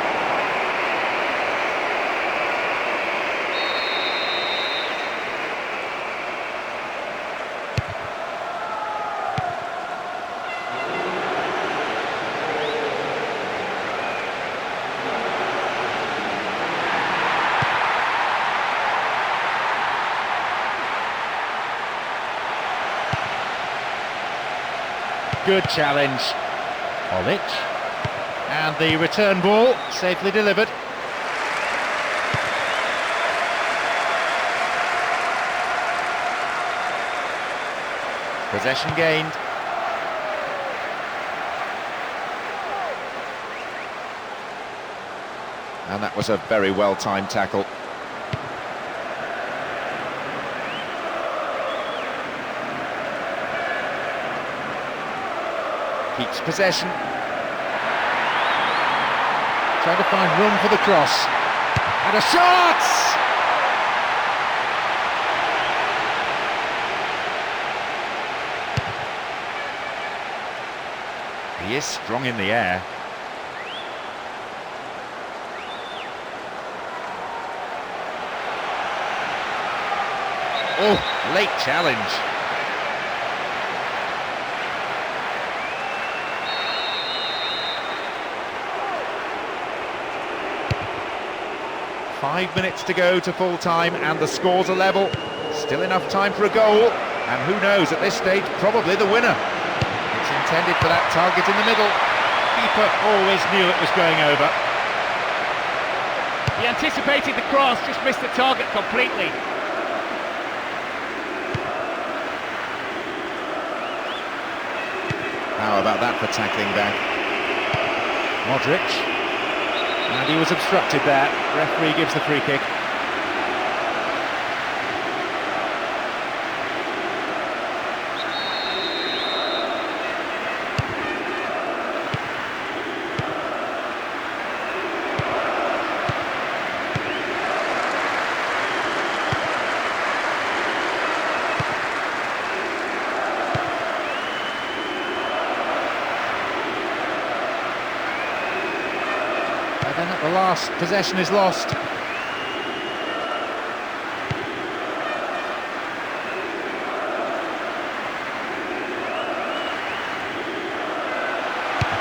Good challenge. Olic. And the return ball safely delivered. Possession gained. And that was a very well-timed tackle. Keeps possession. Trying to find room for the cross. And a shot! He is strong in the air. Oh, late challenge. Five minutes to go to full time and the scores are level. Still enough time for a goal, and who knows, at this stage, probably the winner. It's intended for that target in the middle. Keeper always knew it was going over. He anticipated the cross, just missed the target completely. How about that for tackling back? Modric. And he was obstructed there. Referee gives the free kick. And then at the last, possession is lost.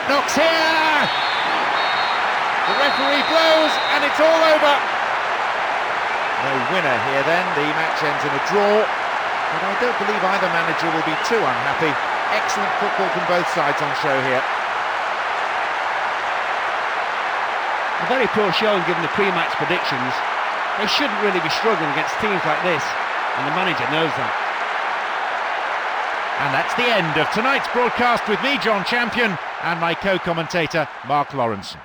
Knocks here! The referee blows and it's all over. No winner here then, the match ends in a draw. But I don't believe either manager will be too unhappy. Excellent football from both sides on show here. A very poor showing given the pre-match predictions. They shouldn't really be struggling against teams like this, and the manager knows that. And that's the end of tonight's broadcast with me, John Champion, and my co-commentator, Mark Lawrenson.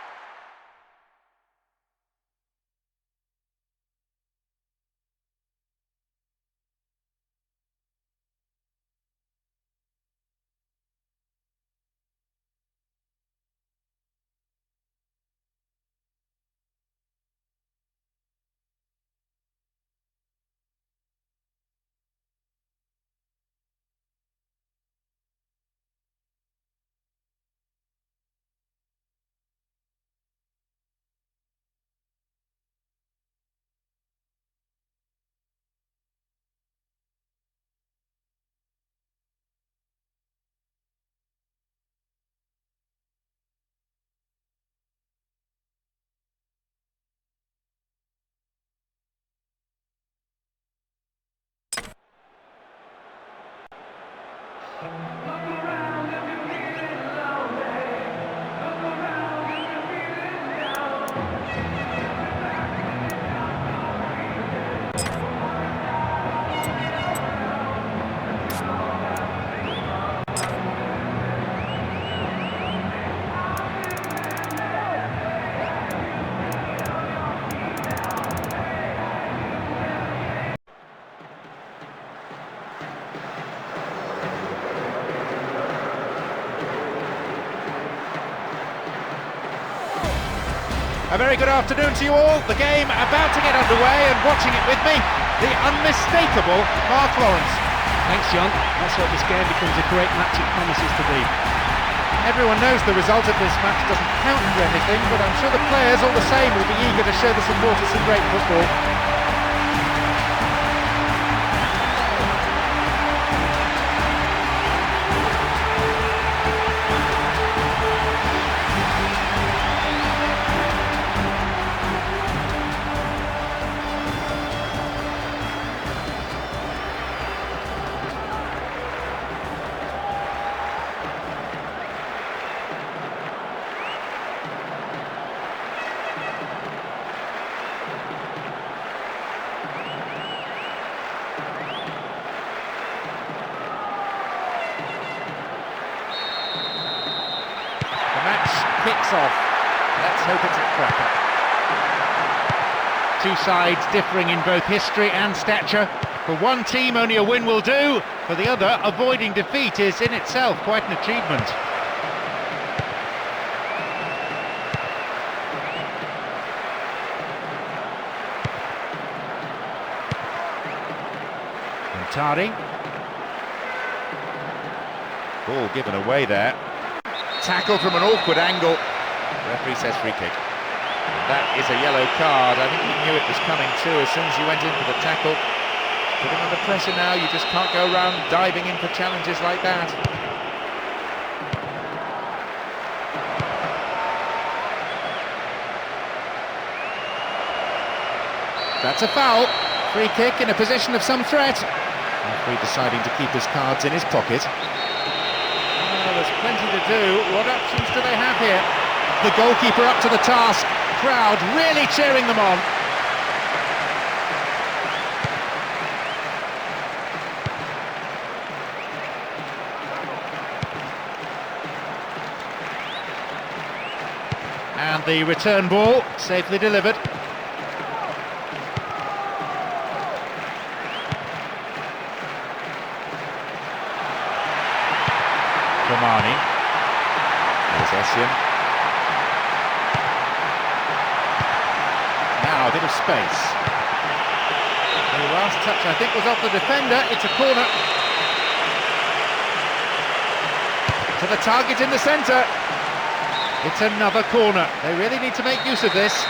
A very good afternoon to you all. The game about to get underway, and watching it with me, the unmistakable Mark Lawrence. Thanks, John. Let's hope this game becomes a great match it promises to be. Everyone knows the result of this match doesn't count for anything, but I'm sure the players all the same will be eager to show the supporters some great football. Kicks off. Let's hope it's a cracker. Two sides differing in both history and stature. For one team, only a win will do. For the other, avoiding defeat is in itself quite an achievement. Tari. Ball given away there. Tackle from an awkward angle. The referee says free kick. And that is a yellow card. I think he knew it was coming too as soon as he went in for the tackle. Putting under pressure now, you just can't go around diving in for challenges like that. That's a foul. Free kick in a position of some threat. Referee deciding to keep his cards in his pocket. There's plenty to do. What options do they have here? The goalkeeper up to the task. Crowd really cheering them on. And the return ball safely delivered. Romani. There's Essien. Now a bit of space. The last touch I think was off the defender. It's a corner. To the target in the centre. It's another corner. They really need to make use of this.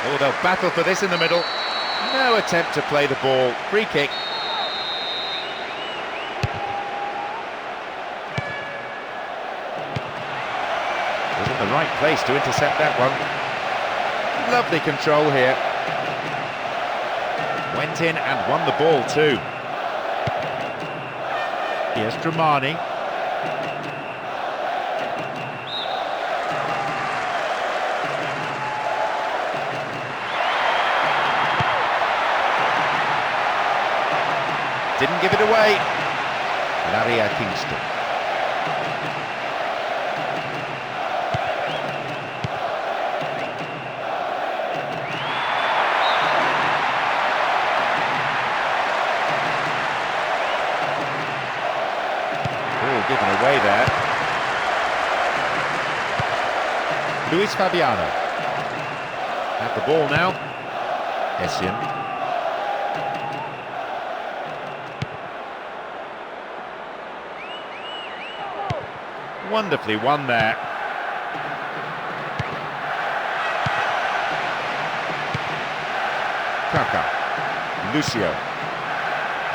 Oh, they'll battle for this in the middle. No attempt to play the ball. Free kick. Was in the right place to intercept that one. Lovely control here. Went in and won the ball too. Here's Dramani. Didn't give it away. Laria Kingston. Ball given away there. Luis Fabiano. Have the ball now. Essien. Wonderfully won there. Kaká, Lucio,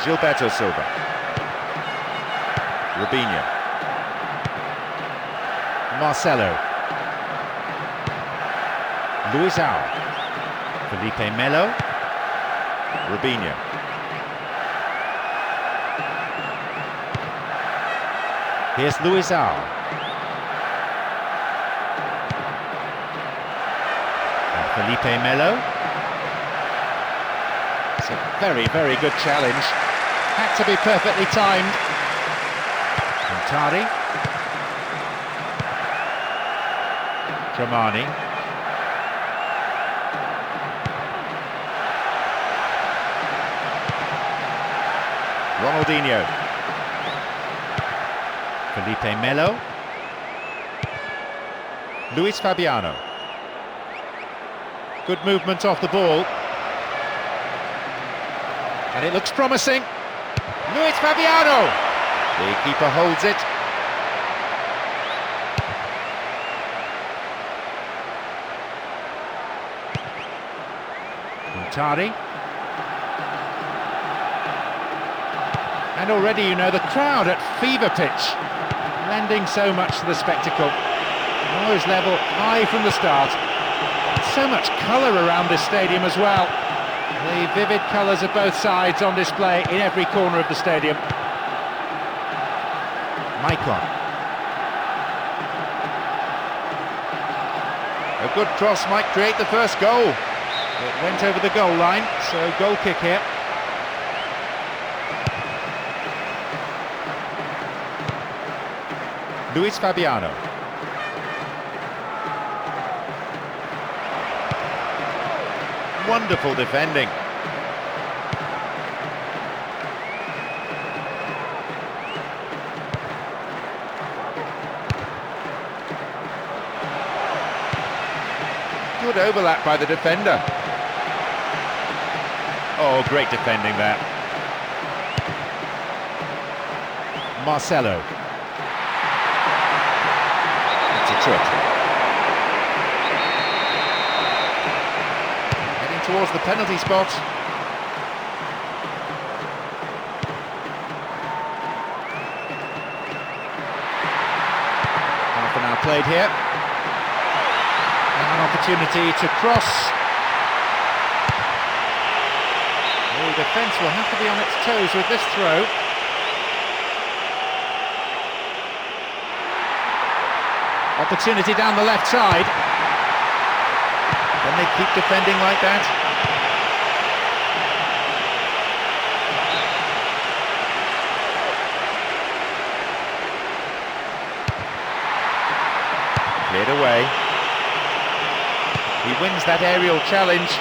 Gilberto Silva, Robinho, Marcelo, Luizão, Felipe Melo, Robinho. Here's Luizão. Felipe Melo. It's a very, very good challenge. Had to be perfectly timed. Tari. Dramani. Ronaldinho. Felipe Melo. Luis Fabiano. Good movement off the ball. And it looks promising. Luis Fabiano! The keeper holds it. Tari. And already, you know, the crowd at fever pitch, lending so much to the spectacle. Noise level high from the start. So much colour around this stadium as well. The vivid colours of both sides on display in every corner of the stadium. Maicon. A good cross might create the first goal. It went over the goal line, so goal kick here. Luis Fabiano. Wonderful defending. Good overlap by the defender. Oh, great defending there. Marcelo. It's a trip. Heading towards the penalty spot. Half an hour played here. And an opportunity to cross. The defence will have to be on its toes with this throw. Opportunity down the left side. Can they keep defending like that? Cleared away. He wins that aerial challenge.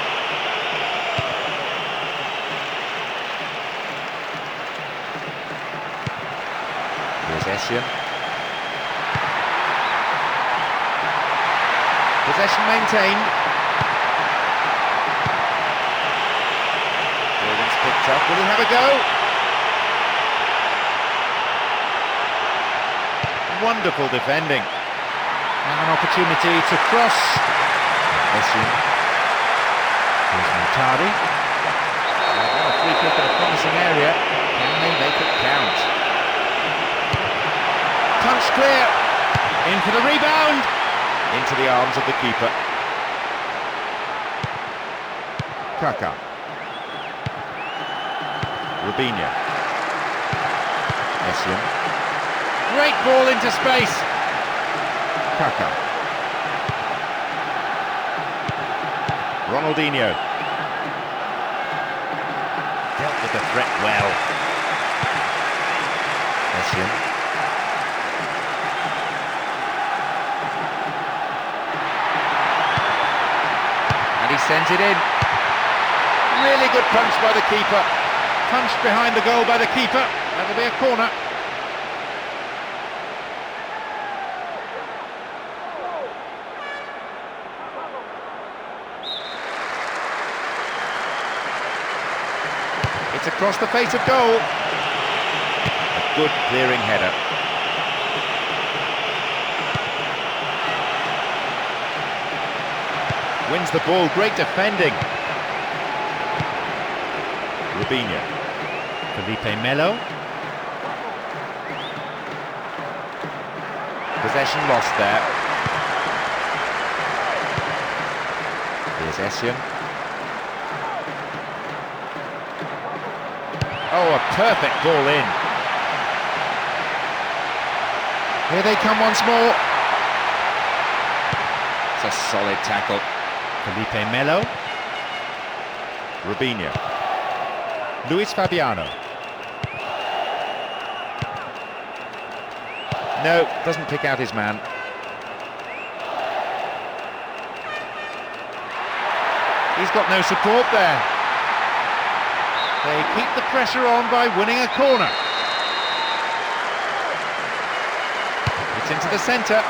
Essien. Possession maintained. Jordan's picked up. Will he have a go? Wonderful defending. And an opportunity to cross. Essien. Here's Montari. A free kick in a promising area. Can they make it count? Punch clear, in for the rebound, into the arms of the keeper. Kaká. Robinho. Essien. Great ball into space. Kaká. Ronaldinho. Dealt with the threat well. Essien. He sends it in. Really good punch by the keeper. Punched behind the goal by the keeper. That'll be a corner. It's across the face of goal. A good clearing header. Wins the ball, great defending. Robinho. Felipe Melo. Possession lost there. Here's Essien. Oh, a perfect ball in. Here they come once more. It's a solid tackle. Felipe Melo. Robinho. Luis Fabiano. No, doesn't pick out his man. He's got no support there. They keep the pressure on by winning a corner. It's into the centre.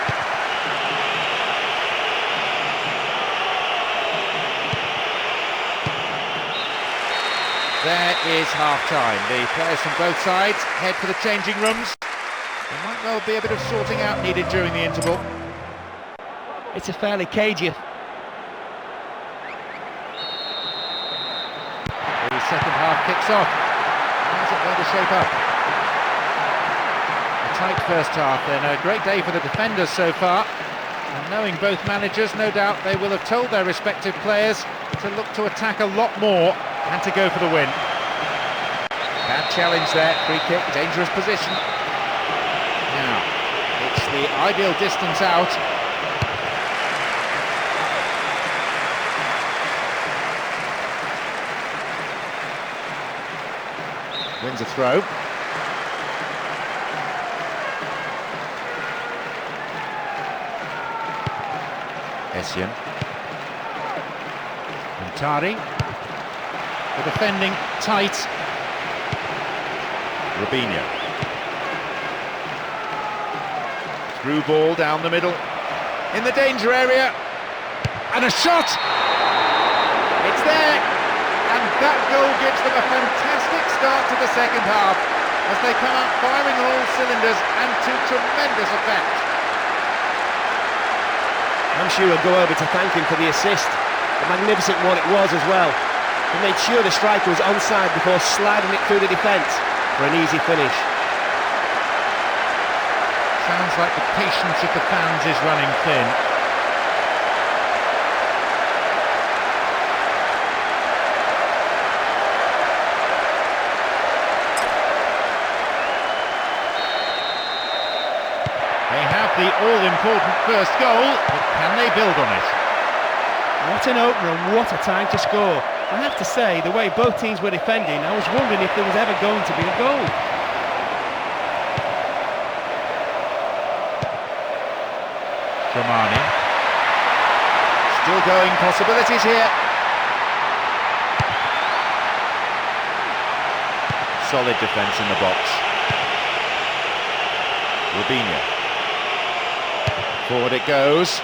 There is half-time. The players from both sides head for the changing rooms. there'll be a bit of sorting out needed during the interval. It's a fairly cagey. The second half kicks off. How's it going to shape up? A tight first half then. A great day for the defenders so far. And knowing both managers, no doubt they will have told their respective players to look to attack a lot more and to go for the win. Bad challenge there, free kick, dangerous position. Now, it's the ideal distance out. Wins a throw. Essien. And Tari. The defending tight. Robinho. Through ball down the middle. In the danger area. And a shot! It's there! And that goal gives them a fantastic start to the second half as they come out firing on all cylinders and to tremendous effect. I'm sure he'll go over to thank him for the assist. A magnificent one it was as well. He made sure the striker was onside before sliding it through the defence for an easy finish. Sounds like the patience of the fans is running thin. They have the all-important first goal, but can they build on it? What an opener and what a time to score. I have to say, the way both teams were defending, I was wondering if there was ever going to be a goal. Romani. Still going, possibilities here. Solid defence in the box. Robinho. Forward it goes.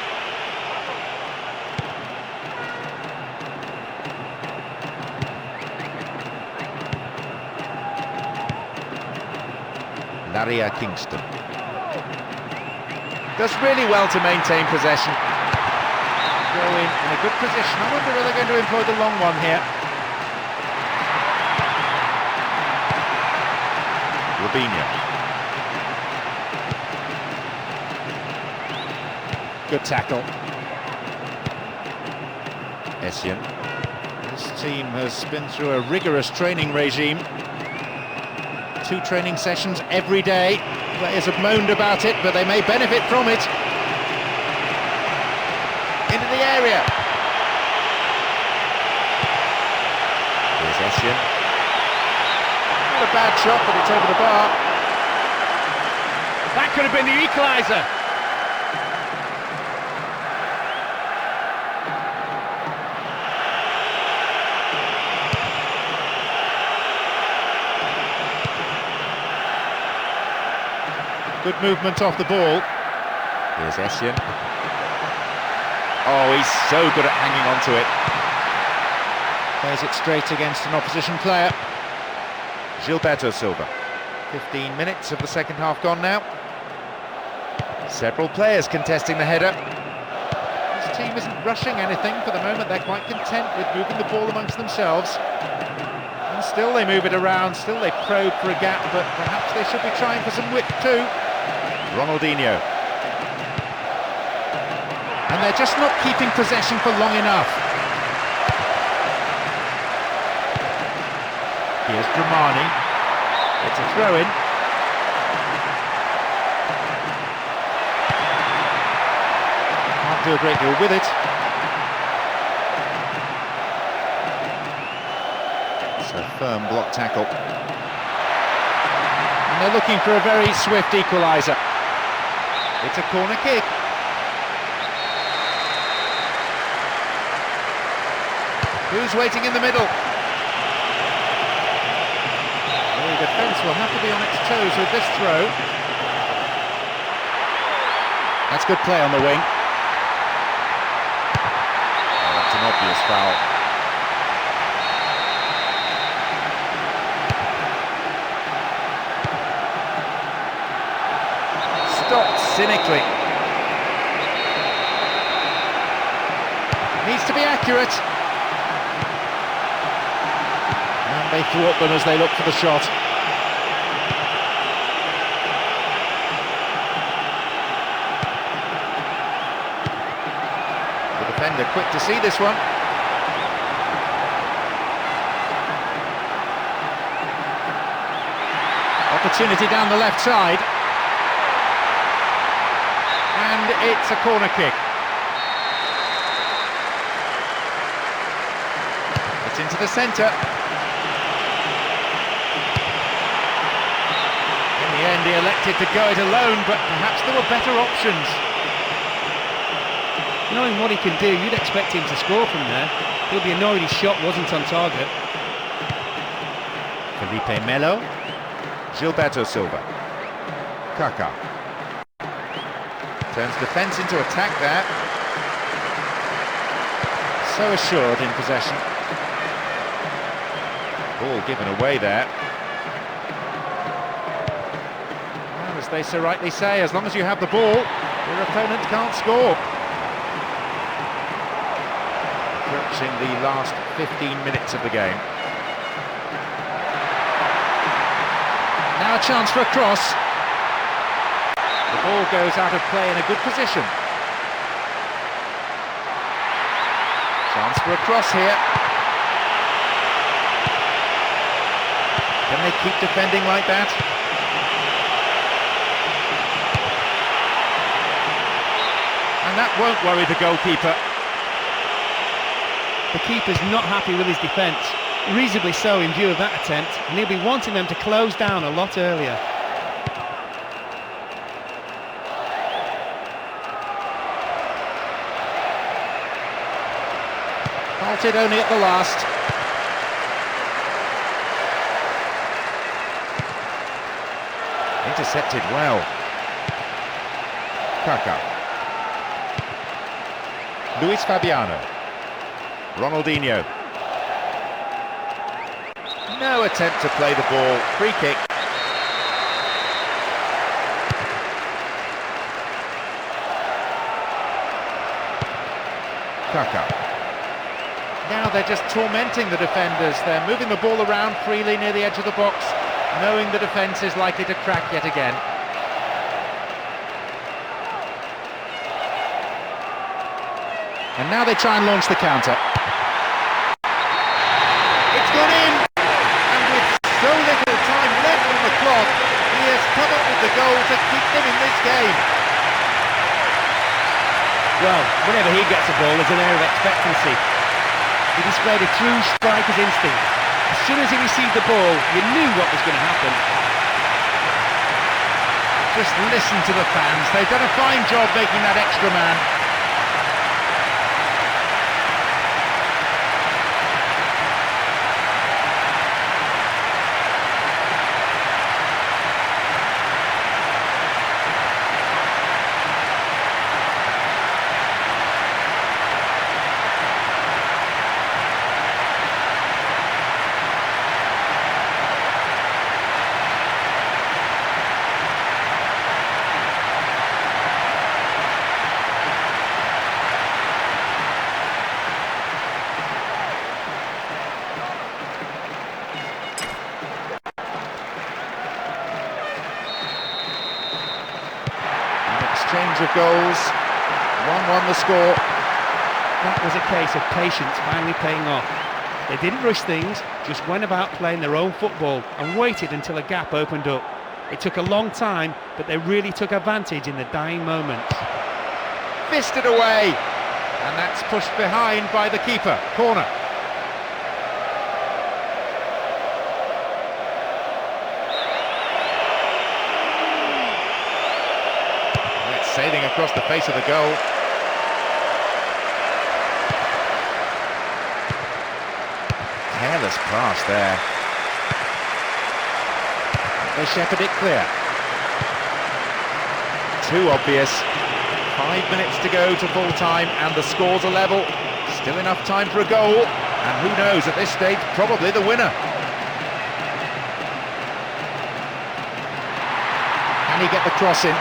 Laria Kingston. Does really well to maintain possession. Go in a good position. I wonder whether they're going to employ the long one here. Robinho. Good tackle. Essien. This team has been through a rigorous training regime. 2 training sessions every day. Players have moaned about it, but they may benefit from it. Into the area. Here's Essien. Not a bad shot, but it's over the bar. That could have been the equaliser. Good movement off the ball. Here's Essien. Oh, he's so good at hanging on to it. Plays it straight against an opposition player. Gilberto Silva. 15 minutes of the second half gone now. Several players contesting the header. This team isn't rushing anything for the moment. They're quite content with moving the ball amongst themselves. And still they move it around, still they probe for a gap, but perhaps they should be trying for some width too. Ronaldinho. And they're just not keeping possession for long enough. Here's Dramani. It's a throw-in. Can't do a great deal with it. It's a firm block tackle. And they're looking for a very swift equaliser. It's a corner kick. Who's waiting in the middle? The defence will have to be on its toes with this throw. That's good play on the wing. Oh, that's an obvious foul. cynically. Needs to be accurate. And they thwart them as they look for the shot. The defender quick to see this one. Opportunity down the left side. And it's a corner kick. It's into the centre. In the end he elected to go it alone, but perhaps there were better options. Knowing what he can do, you'd expect him to score from there. He'll be annoyed his shot wasn't on target. Felipe Melo. Gilberto Silva. Kaká. Turns defence into attack there. So assured in possession. Ball given away there. Well, as they so rightly say, as long as you have the ball, your opponent can't score. Approaching the last 15 minutes of the game. Now a chance for a cross. The ball goes out of play in a good position. Chance for a cross here. Can they keep defending like that? And that won't worry the goalkeeper. The keeper's not happy with his defence. Reasonably so in view of that attempt, and he'll be wanting them to close down a lot earlier. Halted only at the last. Intercepted well. Kaká. Luis Fabiano. Ronaldinho. No attempt to play the ball. Free kick. Kaká. Now they're just tormenting the defenders. They're moving the ball around freely near the edge of the box, knowing the defence is likely to crack yet again. And now they try and launch the counter. It's gone in! And with so little time left on the clock, he has come up with the goal to keep them in this game. Well, whenever he gets a ball, there's an air of expectancy. He displayed a true striker's instinct. As soon as he received the ball, you knew what was going to happen. Just listen to the fans. They've done a fine job making that extra man. Exchange of goals, 1-1 the score. That was a case of patience finally paying off. They didn't rush things, just went about playing their own football and waited until a gap opened up. It took a long time, but they really took advantage in the dying moments. Fisted away, and that's pushed behind by the keeper. Corner. Sailing across the face of the goal. Careless pass there. They shepherd it clear. Too obvious. 5 minutes to go to full time and the scores are level. Still enough time for a goal. And who knows, at this stage, probably the winner. Can he get the cross in?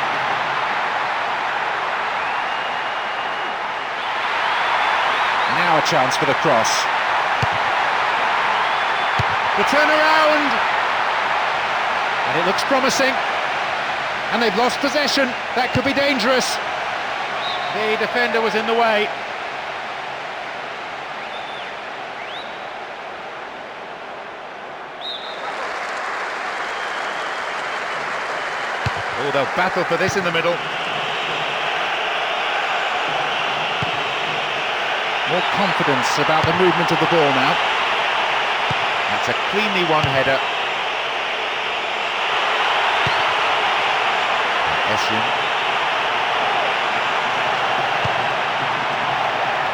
Now a chance for the cross. The turnaround! And it looks promising. And they've lost possession. That could be dangerous. The defender was in the way. Oh, they'll battle for this in the middle. More confidence about the movement of the ball now. That's a cleanly won header. Essien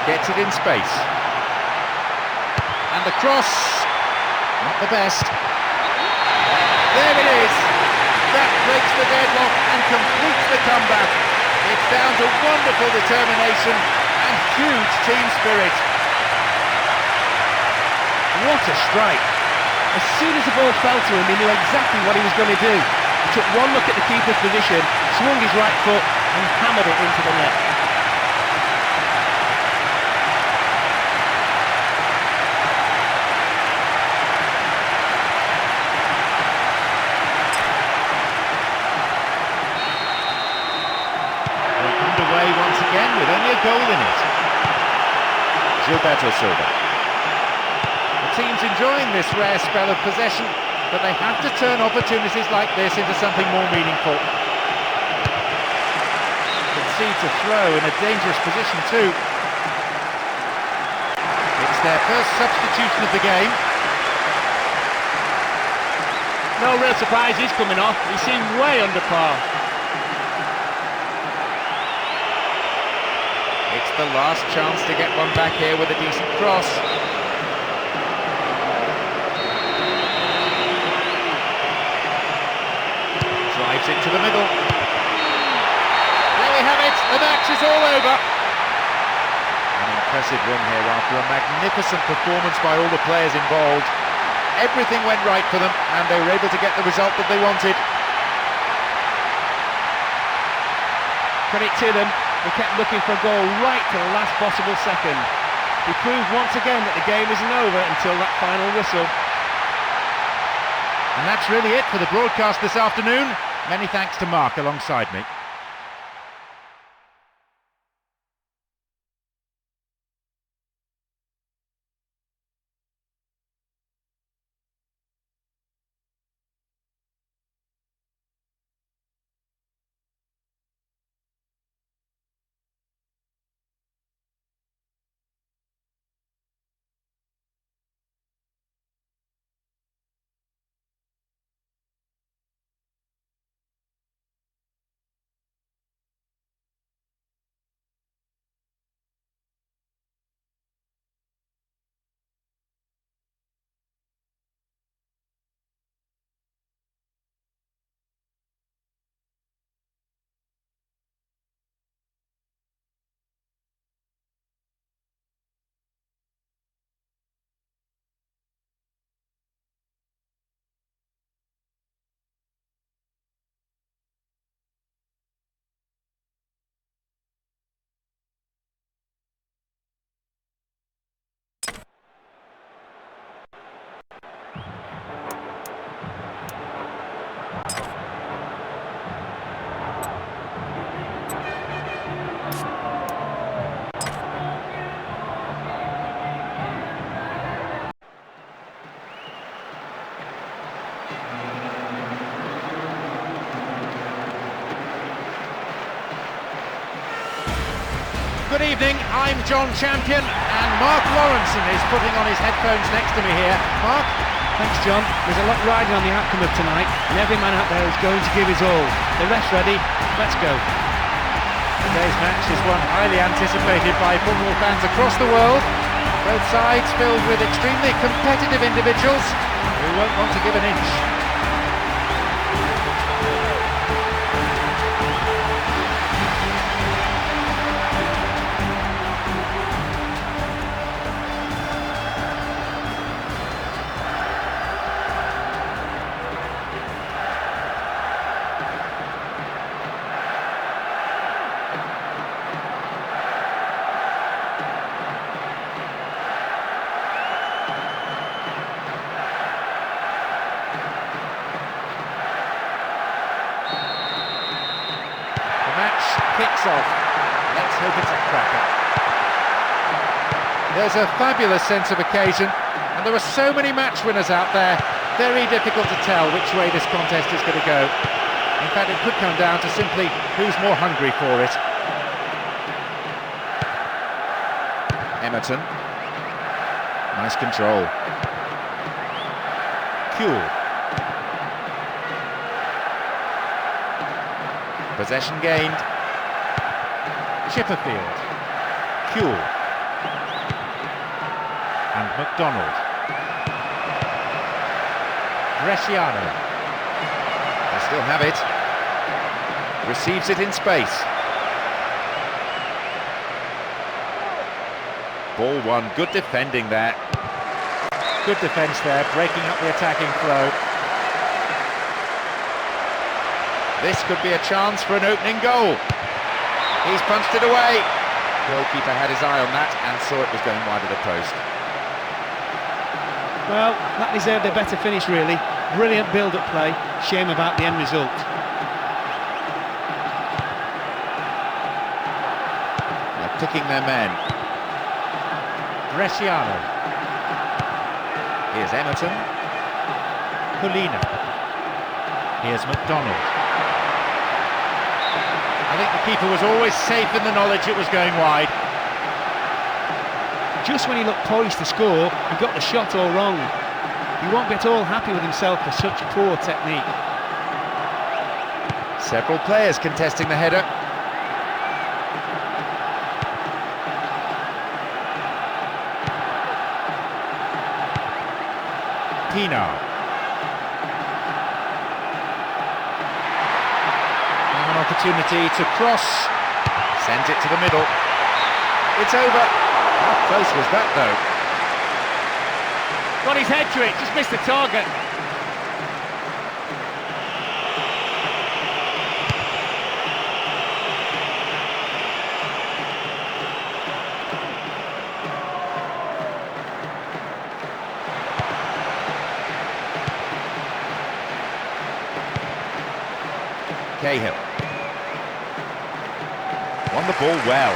gets it in space. And the cross, not the best. There it is. That breaks the deadlock and completes the comeback. It's down to wonderful determination and huge team spirit. What a strike! As soon as the ball fell to him, he knew exactly what he was going to do. He took one look at the keeper's position, swung his right foot and hammered it into the net. Underway once again with only a goal in it. Gilberto Silva. The team's enjoying this rare spell of possession, but they have to turn opportunities like this into something more meaningful. Concedes a throw in a dangerous position too. It's their first substitution of the game. No real surprise he's coming off. He seemed way under par. It's the last chance to get one back here with a decent cross. Drives it to the middle. There we have it, the match is all over. An impressive run here after a magnificent performance by all the players involved. Everything went right for them and they were able to get the result that they wanted. Credit to them. They kept looking for a goal right to the last possible second. He proved once again that the game isn't over until that final whistle. And that's really it for the broadcast this afternoon. Many thanks to Mark alongside me. Good evening, I'm John Champion and Mark Lawrenson is putting on his headphones next to me here. Mark? Thanks, John. There's a lot riding on the outcome of tonight, and every man out there is going to give his all. The ref's ready, let's go. Today's match is one highly anticipated by football fans across the world. Both sides filled with extremely competitive individuals who won't want to give an inch. kicks off. Let's hope it's a cracker. There's a fabulous sense of occasion, and there are so many match winners out there. Very difficult to tell which way this contest is going to go. In fact, it could come down to simply who's more hungry for it. Emerton. Nice control. Kuhl. Possession gained. Chipperfield. Kuhl. And McDonald. Bresciano. They still have it. Receives it in space. Ball won. Good defending there. Good defence there, breaking up the attacking flow. This could be a chance for an opening goal. He's punched it away. Goalkeeper had his eye on that and saw it was going wide of the post. Well, that deserved a better finish, really. Brilliant build-up play. Shame about the end result. They're picking their men. Bresciano. Here's Emerton. Colina. Here's McDonald. I think the keeper was always safe in the knowledge it was going wide. Just when he looked poised to score, he got the shot all wrong. He won't get all happy with himself for such poor technique. Several players contesting the header. Pienaar. And an opportunity to cross. Sends it to the middle. It's over. How close was that, though? Got his head to it, just missed the target. Cahill. Won the ball well.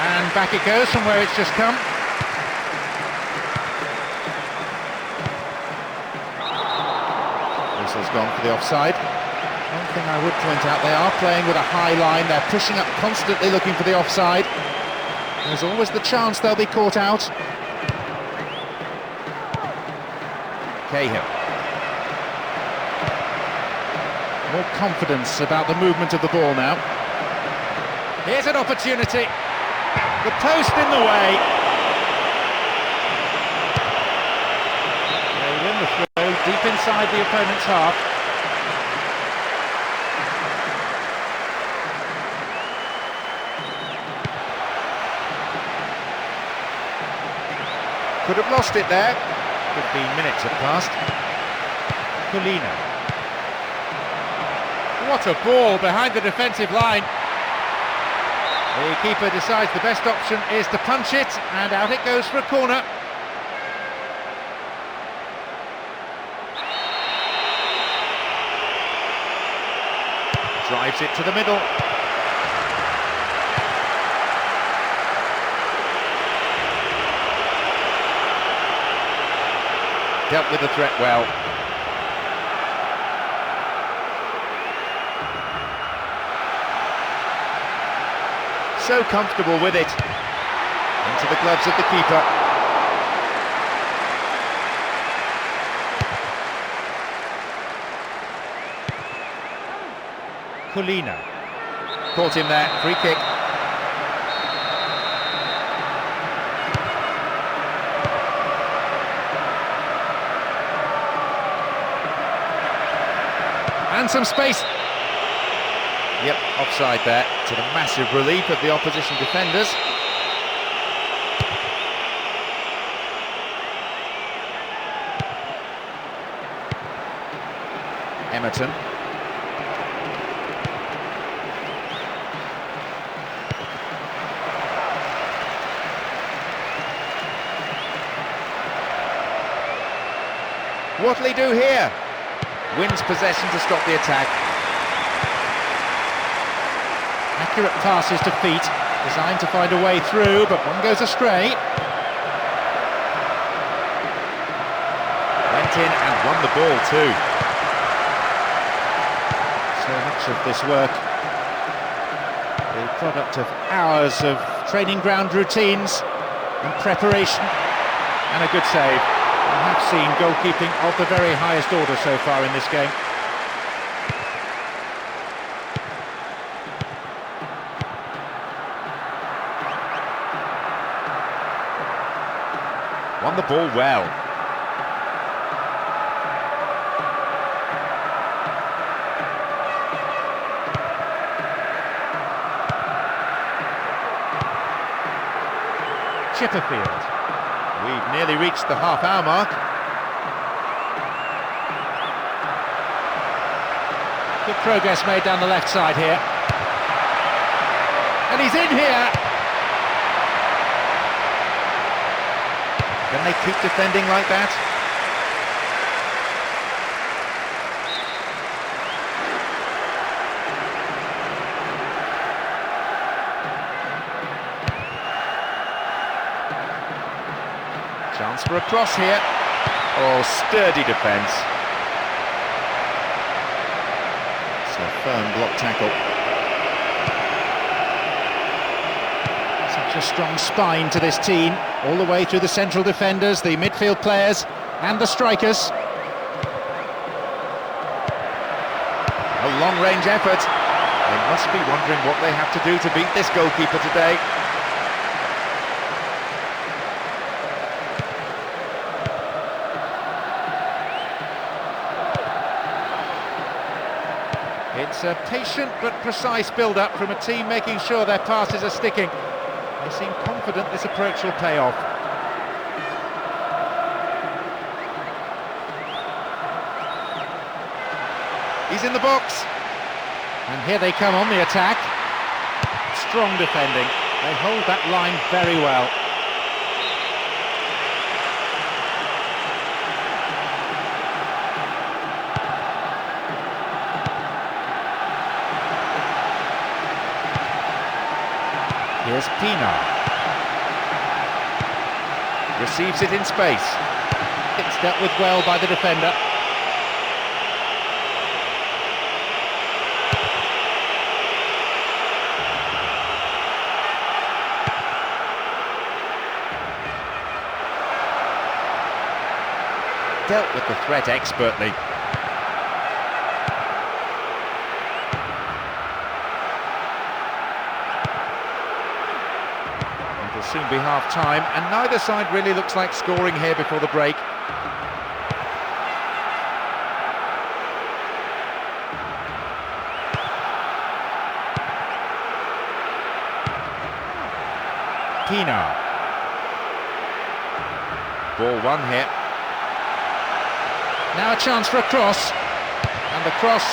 And back it goes from where it's just come. Whistle's gone for the offside. One thing I would point out, they are playing with a high line. They're pushing up constantly looking for the offside. There's always the chance they'll be caught out. Cahill. More confidence about the movement of the ball now. Here's an opportunity. The post in the way. They win the throw deep inside the opponent's half. Could have lost it there. 15 minutes have passed. Colina. What a ball behind the defensive line. The keeper decides the best option is to punch it, and out it goes for a corner. Drives it to the middle. Dealt with the threat well. So comfortable with it. Into the gloves of the keeper. Colina. Caught him there, free kick. And some space. Yep, offside there, to the massive relief of the opposition defenders. Emerton. What'll he do here? Wins possession to stop the attack. Accurate passes to feet, designed to find a way through, but one goes astray. Went in and won the ball too. So much of this work, the product of hours of training ground routines and preparation, and a good save. I have seen goalkeeping of the very highest order so far in this game. Won the ball well. Chipperfield. We've nearly reached the half-hour mark. Good progress made down the left side here. And he's in here! Can they keep defending like that? Chance for a cross here. Oh, sturdy defence. It's a firm block tackle. Such a strong spine to this team, all the way through the central defenders, the midfield players and the strikers. A long-range effort. They must be wondering what they have to do to beat this goalkeeper today. It's a patient but precise build-up from a team making sure their passes are sticking. They seem confident this approach will pay off. He's in the box. And here they come on the attack. Strong defending. They hold that line very well. Here's Pina. Receives it in space. It's dealt with well by the defender. Dealt with the threat expertly. It'll soon be half-time, and neither side really looks like scoring here before the break. Pina. Ball won here. Now a chance for a cross, and the cross,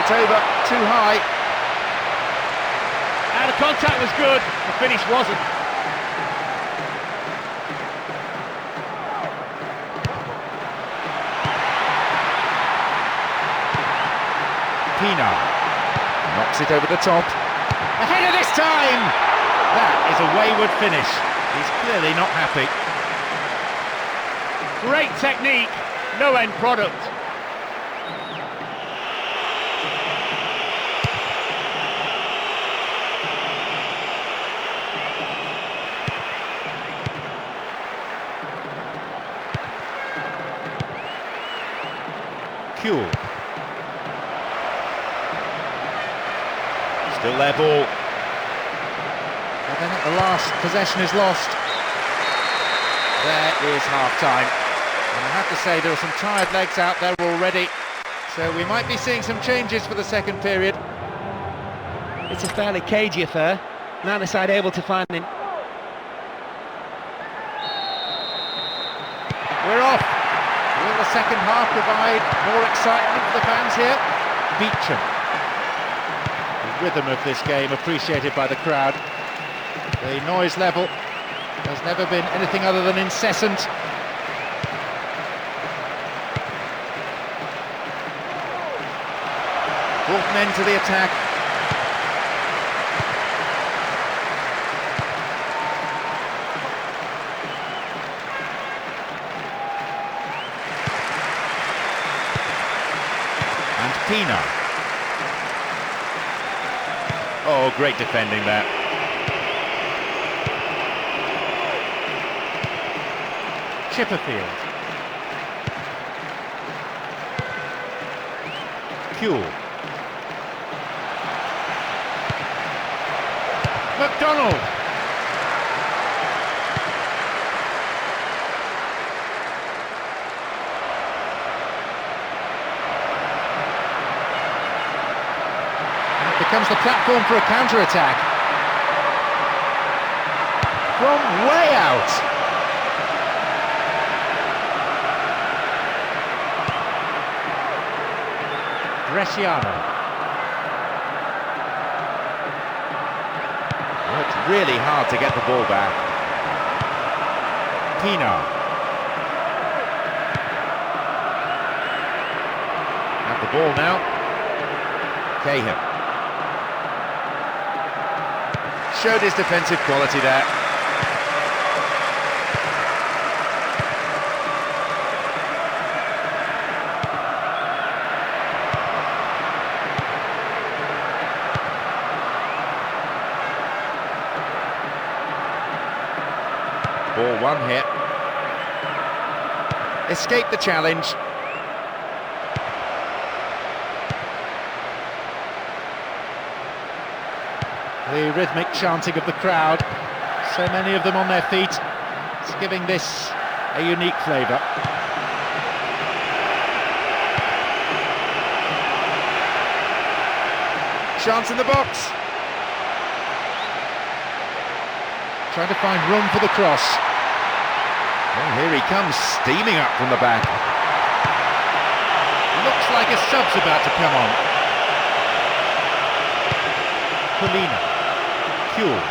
It's over, too high. And the contact was good, the finish wasn't. Pina Knocks it over the top. ahead of this time. That is a wayward finish. He's clearly not happy. Great technique, no end product. Kuhl. Still their ball. And then at the last, possession is lost. There is half-time. And I have to say there are some tired legs out there already. So we might be seeing some changes for the second period. It's a fairly cagey affair. Neither side able to find him. We're off. Will the second half provide more excitement for the fans here? Beecham. The rhythm of this game appreciated by the crowd. The noise level has never been anything other than incessant. Brought an end to the attack. Pina. Oh, great defending there. Chipperfield. Kuehl. McDonald. And it becomes the platform for a counter-attack. From way out. Bresciano. Worked really hard to get the ball back. Pina. Have the ball now. Cahill. Showed his defensive quality there. Ball one hit. Escaped the challenge. The rhythmic chanting of the crowd, so many of them on their feet, it's giving this a unique flavour. Chance in the box. Trying to find room for the cross. Oh, here he comes, steaming up from the back. Looks like a sub's about to come on. Polina. Kuehl.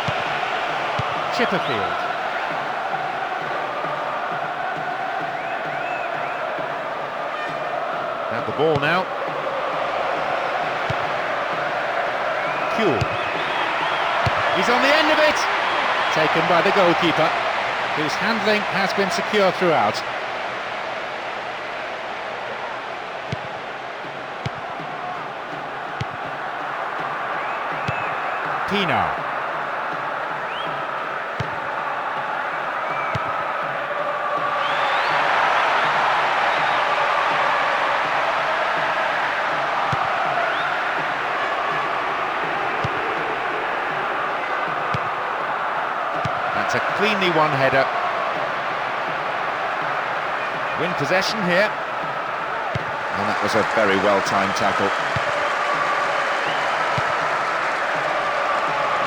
Chipperfield. Have the ball now. Kuehl. He's on the end of it. Taken by the goalkeeper, whose handling has been secure throughout. Pina. That's a cleanly won header. Win possession here. And that was a very well-timed tackle.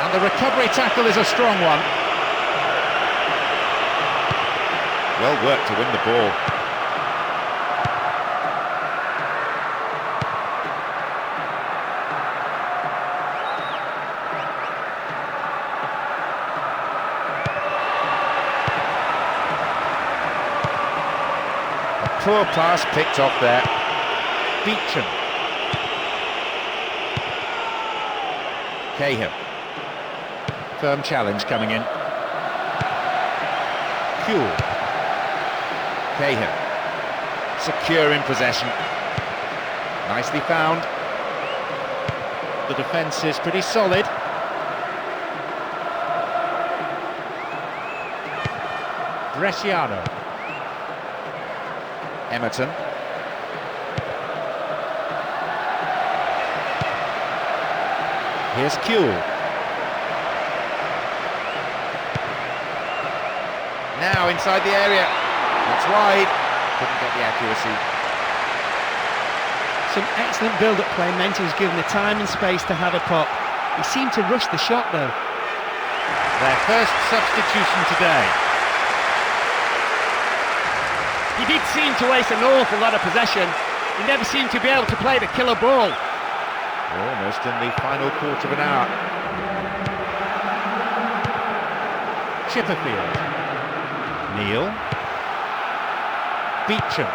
And the recovery tackle is a strong one. Well worked to win the ball. Poor pass picked off there. Beecham. Cahill. Firm challenge coming in. Kuehl. Cahill. Secure in possession. Nicely found. The defence is pretty solid. Bresciano. Emerton. Here's Kuehl. Now inside the area. That's wide. Couldn't get the accuracy. Some excellent build-up play meant he was given the time and space to have a pop. He seemed to rush the shot though. Their first substitution today. He did seem to waste an awful lot of possession. He never seemed to be able to play the killer ball. Almost in the final quarter of an hour. Chipperfield. Neil. Beecham.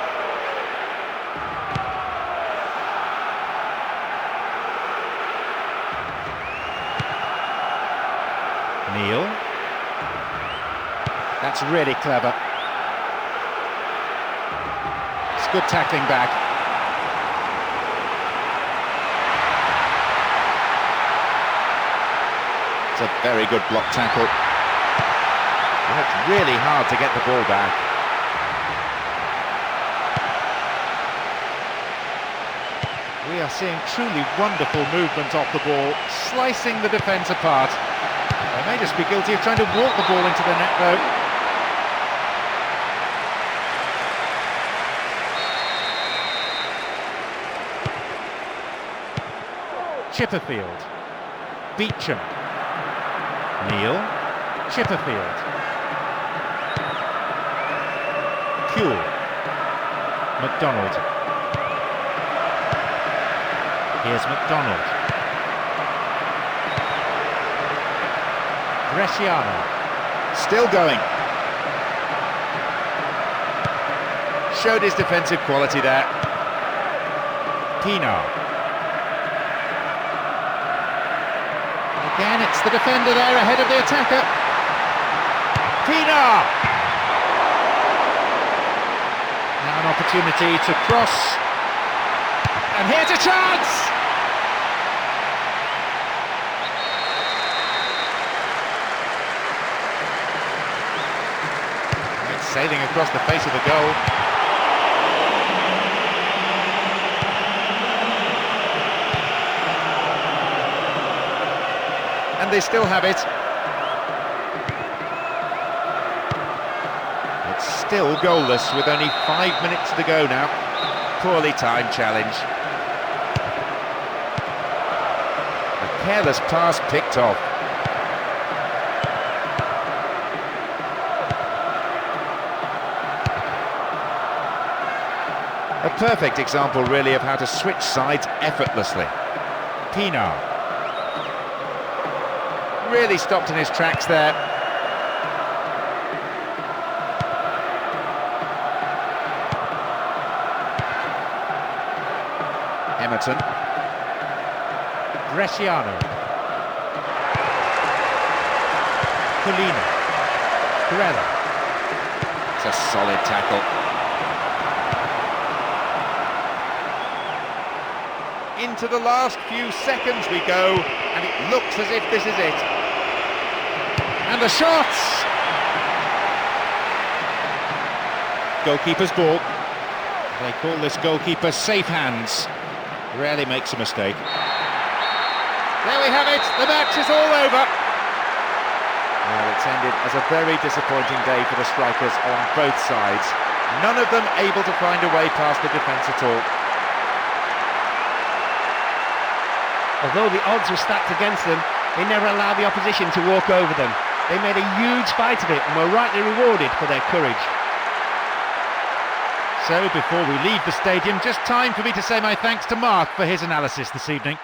Neil. That's really clever. It's good tackling back. It's a very good block tackle. Worked really hard to get the ball back. We are seeing truly wonderful movement off the ball, slicing the defence apart. They may just be guilty of trying to walk the ball into the net though. Chipperfield, Beecham, Neal, Chipperfield, Kuehl, McDonald. Here's McDonald. Bresciano, still going. Showed his defensive quality there. Pienaar. Again, it's the defender there ahead of the attacker. Pienaar! Now an opportunity to cross. And here's a chance! It's sailing across the face of the goal. And they still have it. It's still goalless with only 5 minutes to go now. Poorly timed challenge. A careless pass picked off. A perfect example really of how to switch sides effortlessly. Pienaar. Really stopped in his tracks there. Emerton. Bresciano. Colina. Corella. It's a solid tackle. Into the last few seconds we go, and it looks as if this is it. And the shots! Goalkeeper's ball. They call this goalkeeper safe hands. Rarely makes a mistake. There we have it, the match is all over. Well, it's ended as a very disappointing day for the strikers on both sides. None of them able to find a way past the defence at all. Although the odds were stacked against them, they never allowed the opposition to walk over them. They made a huge fight of it and were rightly rewarded for their courage. So before we leave the stadium, just time for me to say my thanks to Mark for his analysis this evening.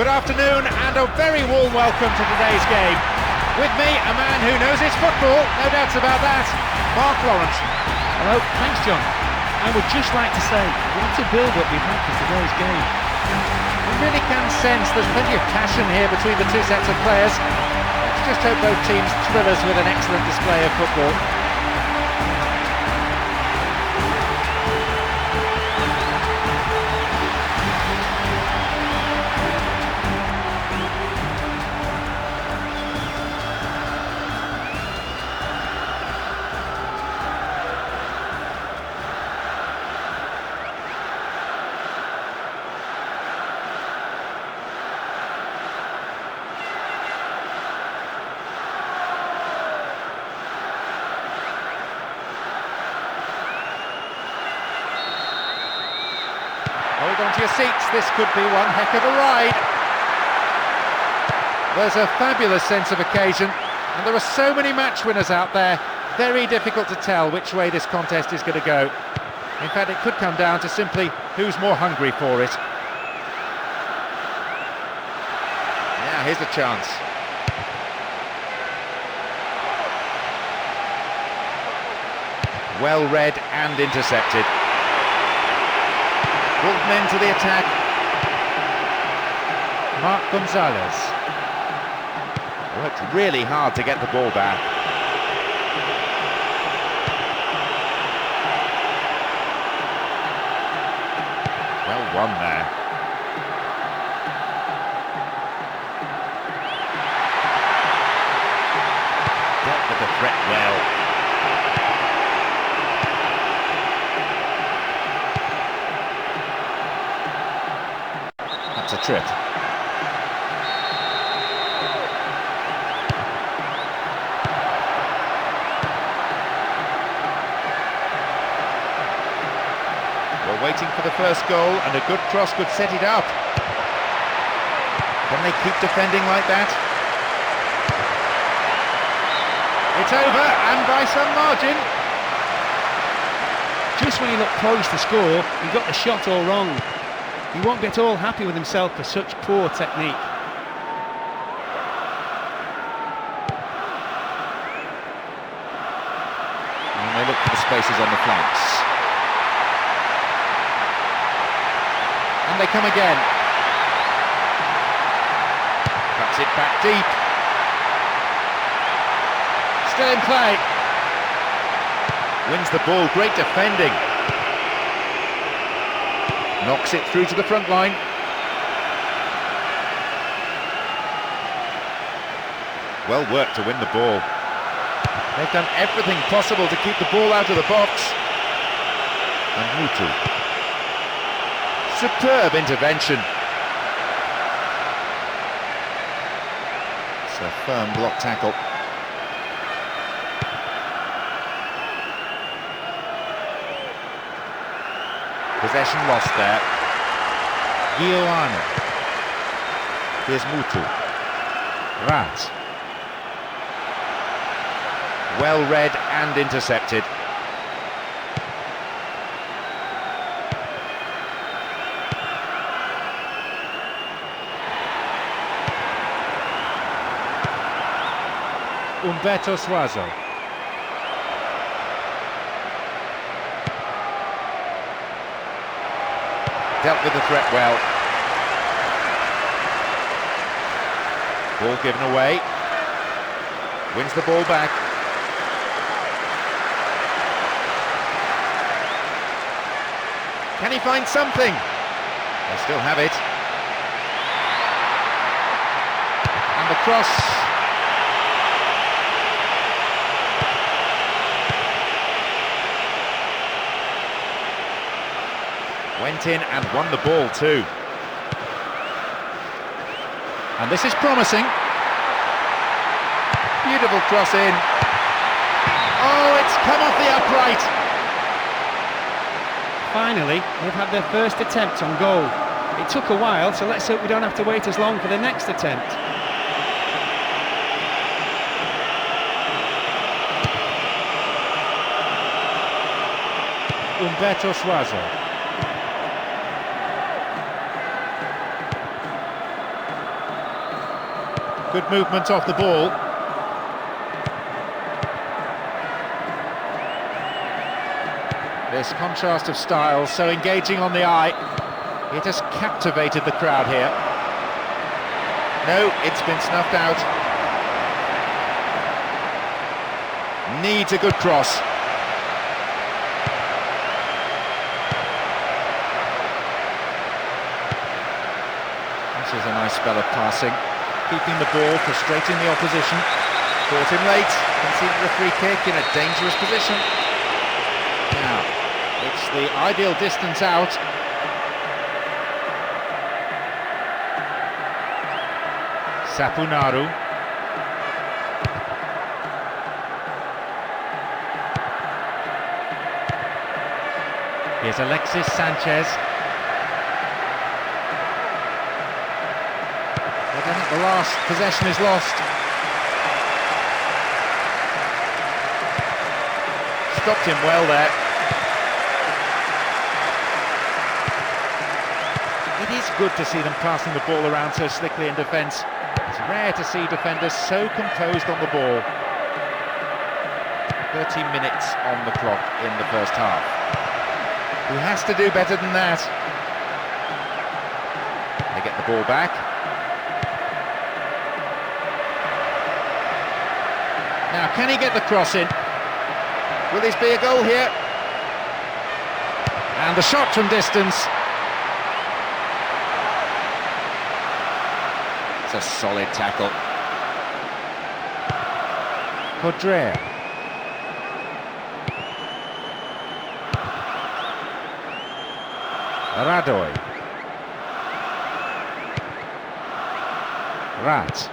Good afternoon and a very warm welcome to today's game. With me, a man who knows his football, no doubts about that, Mark Lawrence. Hello, thanks John. I would just like to say, what a build-up we've had for today's game. You really can sense there's plenty of passion here between the two sets of players. Let's just hope both teams thrill us with an excellent display of football. Hold on to your seats, this could be one heck of a ride. There's a fabulous sense of occasion, and there are so many match winners out there. Very difficult to tell which way this contest is going to go. In fact, it could come down to simply who's more hungry for it. Now here's a chance. Well read and intercepted. Pulled men to the attack. Marc Gonzalez. Worked really hard to get the ball back. Well won there. Dealt with the threat well. That's a trip. We're waiting for the first goal, and a good cross could set it up. Can they keep defending like that? It's over, and by some margin. Just when he looked poised to score, he got the shot all wrong. He won't be at all happy with himself for such poor technique. And they look for the spaces on the flanks. And they come again. Cuts it back deep. Still in play. Wins the ball, great defending. Knocks it through to the front line. Well worked to win the ball. They've done everything possible to keep the ball out of the box. And Mutu. Superb intervention. It's a firm block tackle. Possession lost there. Ioane. Here's Mutu. Rat. Well read and intercepted. Humberto Suazo. Dealt with the threat well. Ball given away. Wins the ball back. Can he find something? They still have it. And the cross. Went in and won the ball too. And this is promising. Beautiful cross in. Oh, it's come off the upright. Finally, they've had their first attempt on goal. It took a while, so let's hope we don't have to wait as long for the next attempt. Humberto Suazo. Good movement off the ball. This contrast of styles, so engaging on the eye. It has captivated the crowd here. No, it's been snuffed out. Needs a good cross. This is a nice spell of passing. Keeping the ball, frustrating the opposition. Caught him late, conceded a free kick in a dangerous position. Now, it's the ideal distance out. Sapunaru. Here's Alexis Sanchez. But then at the last, possession is lost. Stopped him well there. It is good to see them passing the ball around so slickly in defence. It's rare to see defenders so composed on the ball. 30 minutes on the clock in the first half. He has to do better than that. They get the ball back. Now, can he get the cross in? Will this be a goal here? And the shot from distance. It's a solid tackle. Codrea. Radoy. Rat.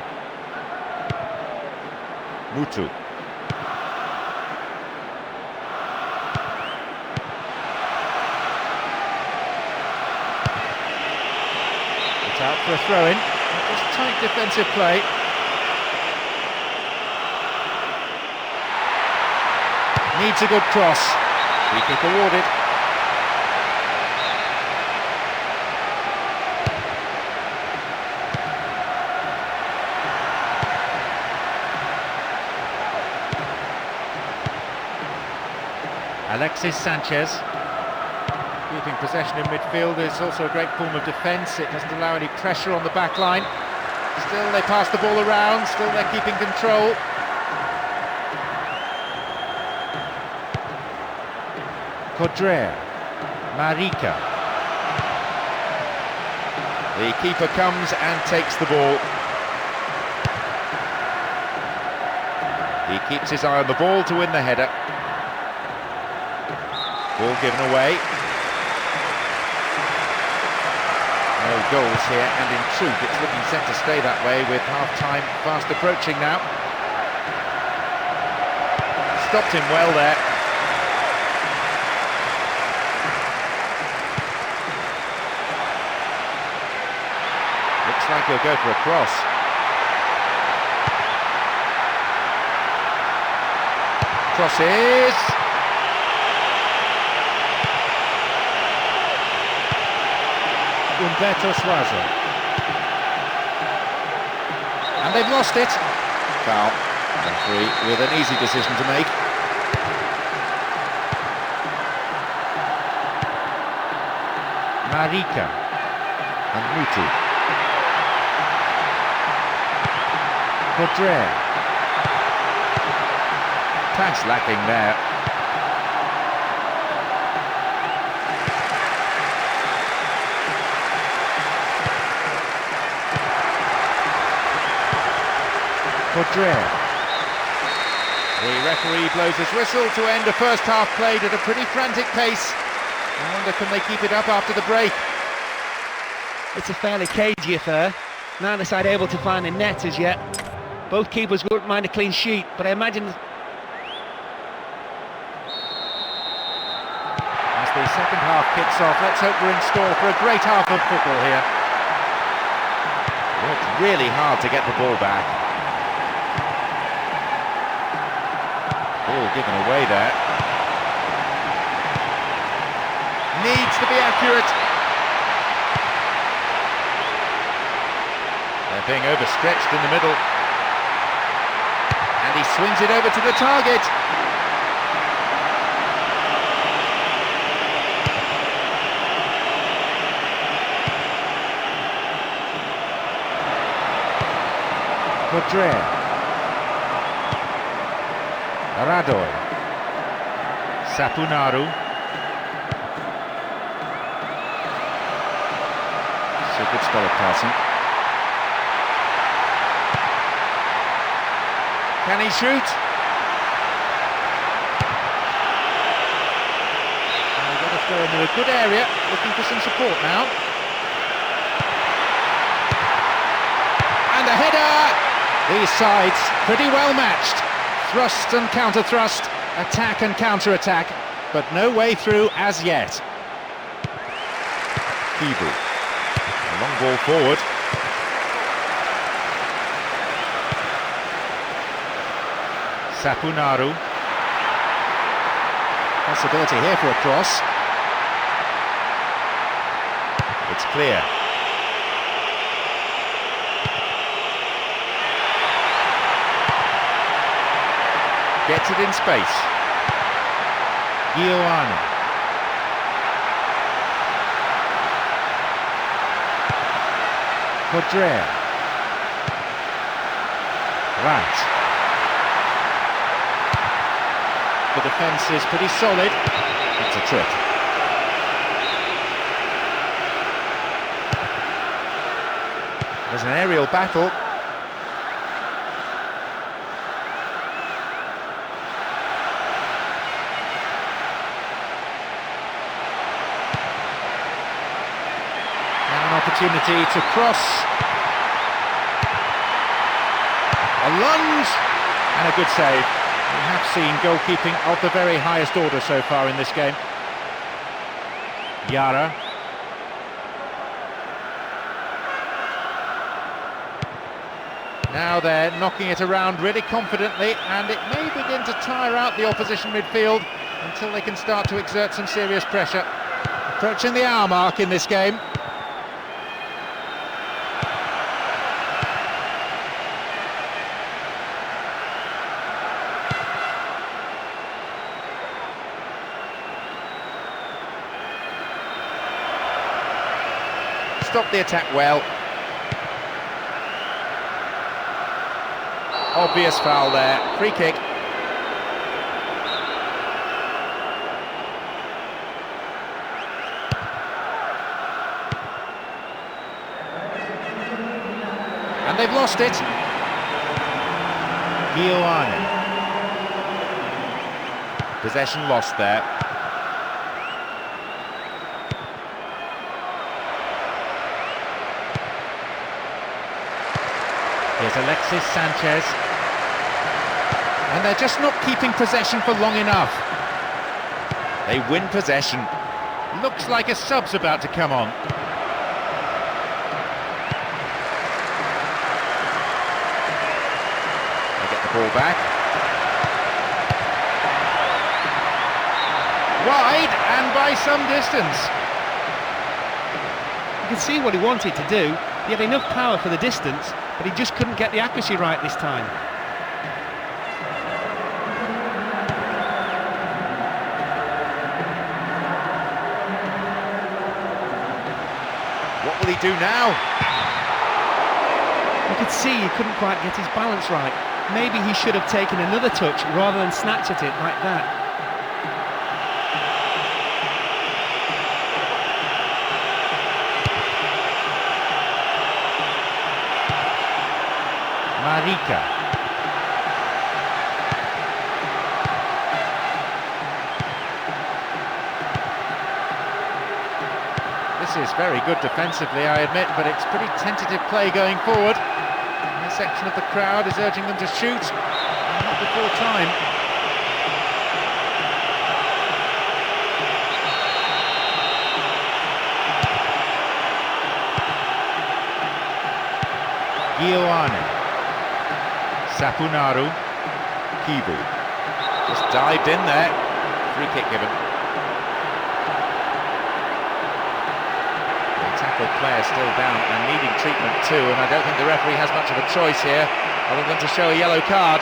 Mutu. It's out for a throw-in. Just tight defensive play. Needs a good cross. Free kick awarded. Alexis Sanchez. Keeping possession in midfield is also a great form of defence. It doesn't allow any pressure on the back line. Still they pass the ball around, still they're keeping control. Codrea. Marika. The keeper comes and takes the ball. He keeps his eye on the ball to win the header. Ball given away. No goals here, and in truth it's looking set to stay that way with half-time fast approaching now. Stopped him well there. Looks like he'll go for a cross. Crosses. Umberto Suazo. And they've lost it. Foul. Referee with an easy decision to make. Marika and Mutu. Codrea. Pass lacking there. Codrea. The referee blows his whistle to end a first half played at a pretty frantic pace. I wonder, can they keep it up after the break? It's a fairly cagey affair. Neither side able to find a net as yet. Both keepers wouldn't mind a clean sheet, but I imagine... As the second half kicks off, let's hope we're in store for a great half of football here. Worked really hard to get the ball back. Ball given away there. Needs to be accurate. They're being overstretched in the middle. And he swings it over to the target. Codrea. Radoy. Sapunaru. It's a good spell of passing. Can he shoot? They've got to throw into a good area, looking for some support now. And a header! These sides pretty well matched. Thrust and counter-thrust, attack and counter-attack, but no way through as yet. Kibu. A long ball forward. Sapunaru. Possibility here for a cross. It's clear. Gets it in space. Ioane. Kodrea. Right. The defence is pretty solid. It's a trip. There's an aerial battle. Now an opportunity to cross. A lunge and a good save. We have seen goalkeeping of the very highest order so far in this game. Yara. Now they're knocking it around really confidently, and it may begin to tire out the opposition midfield until they can start to exert some serious pressure. Approaching the hour mark in this game. Stopped the attack well. Obvious foul there. Free kick. And they've lost it. Ioane. Possession lost there. Here's Alexis Sanchez. And they're just not keeping possession for long enough. They win possession. Looks like a sub's about to come on. They get the ball back. Wide and by some distance. You can see what he wanted to do. He had enough power for the distance, but he just couldn't get the accuracy right this time. What will he do now? You could see he couldn't quite get his balance right. Maybe he should have taken another touch rather than snatch at it like that. Marika. This is very good defensively, I admit, but it's pretty tentative play going forward. A section of the crowd is urging them to shoot, not before time. Ioane. Sapunaru. Kibu. Just dived in there. Free kick given. The tackled player still down and needing treatment too, and I don't think the referee has much of a choice here other than to show a yellow card.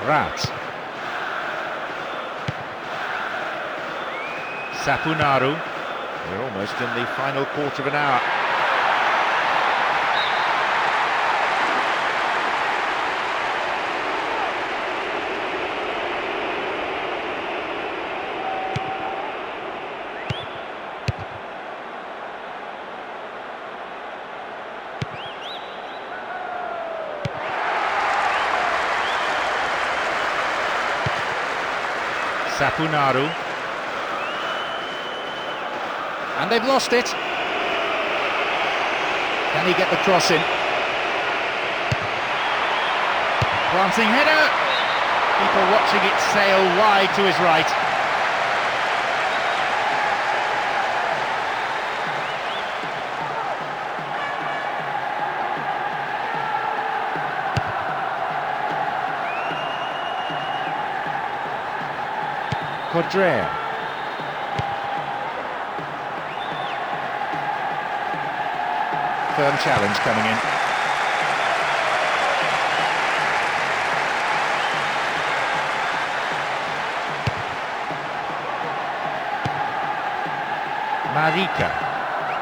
Rat. Sapunaru. We're almost in the final quarter of an hour. Sapunaru. And they've lost it. Can he get the cross in? Glancing header. People watching it sail wide to his right. Quadrea. Firm challenge coming in. Marika.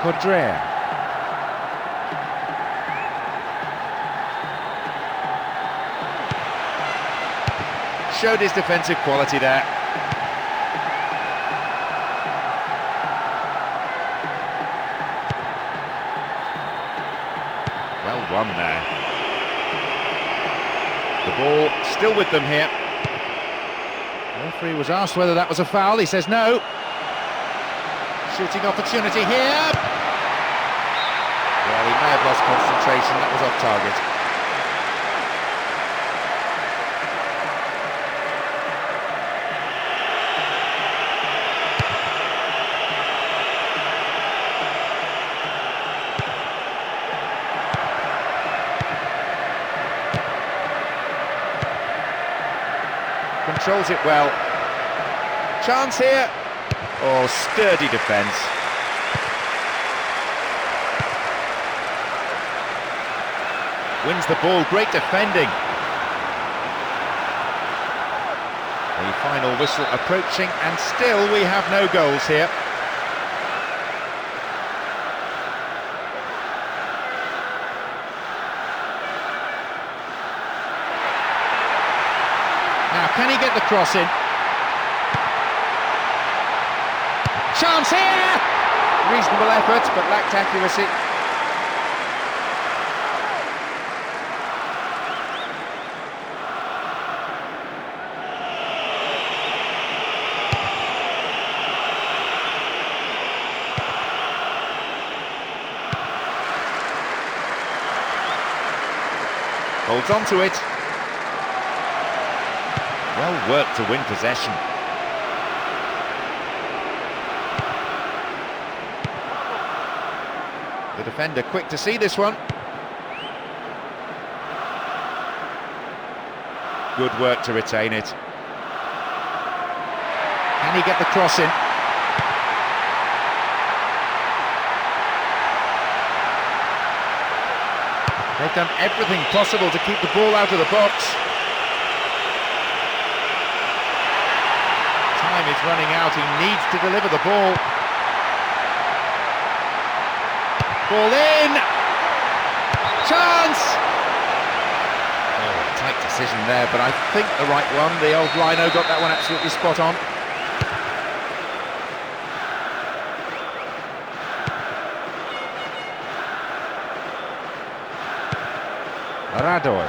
Quadrea. Showed his defensive quality there. Well won there. The ball still with them here. The referee was asked whether that was a foul. He says no. Shooting opportunity here. Well, he may have lost concentration. That was off target. Controls it well. Chance here. Oh, sturdy defence. Wins the ball, great defending. The final whistle approaching, and still we have no goals here. Now, can he get the cross in? Chance here! Reasonable effort, but lacked accuracy. Holds on to it. Well worked to win possession. The defender quick to see this one. Good work to retain it. Can he get the cross in? They've done everything possible to keep the ball out of the box. Time is running out, he needs to deliver the ball. Ball in! Chance! Oh, tight decision there, but I think the right one. The old Rhino got that one absolutely spot on. Radoy.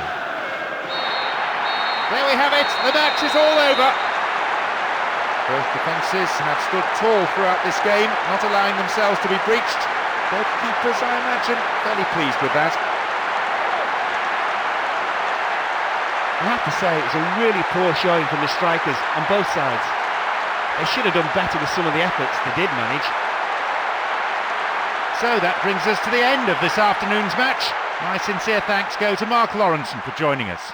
There we have it, the match is all over. Both defences have stood tall throughout this game, not allowing themselves to be breached. Both keepers, I imagine, fairly pleased with that. I have to say, it's a really poor showing from the strikers on both sides. They should have done better with some of the efforts they did manage. So that brings us to the end of this afternoon's match. My sincere thanks go to Mark Lawrenson for joining us.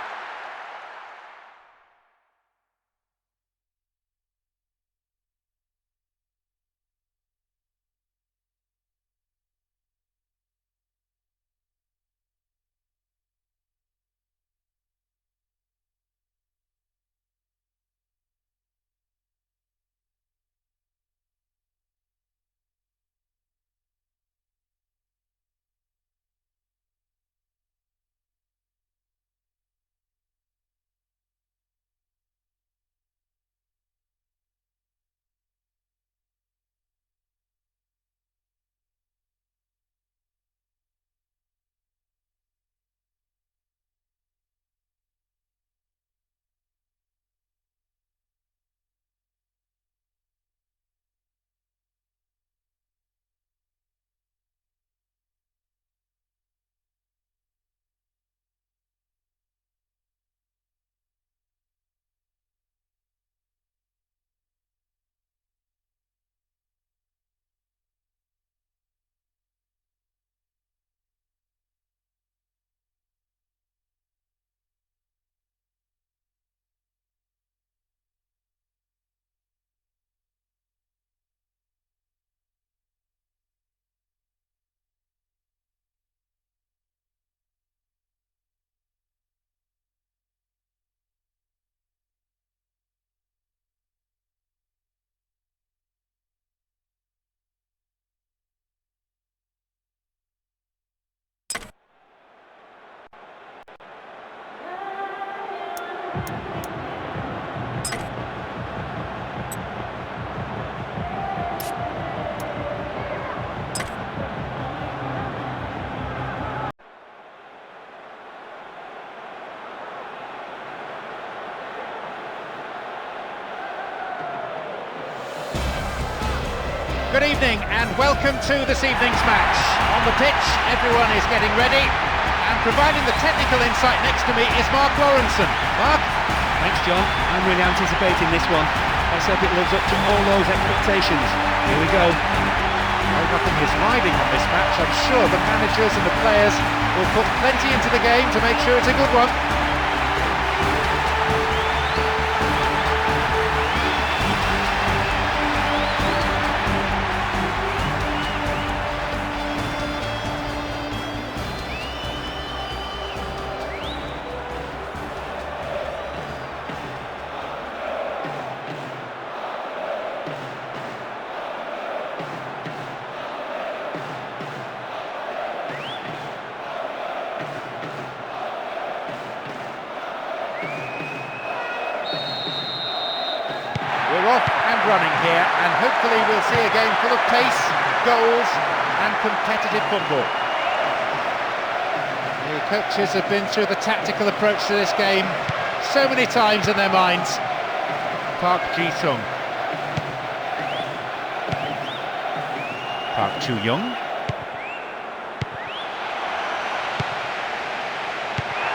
Good evening and welcome to this evening's match. On the pitch, everyone is getting ready, and providing the technical insight next to me is Mark Lawrenson. Mark? Thanks, John. I'm really anticipating this one. Let's hope it lives up to all those expectations. Here we go. Well, nothing is riding on this match. I'm sure the managers and the players will put plenty into the game to make sure it's a good one. We're off and running here, and hopefully we'll see a game full of pace, goals and competitive football. The coaches have been through the tactical approach to this game so many times in their minds. Park Ji-sung. Park Chu-young.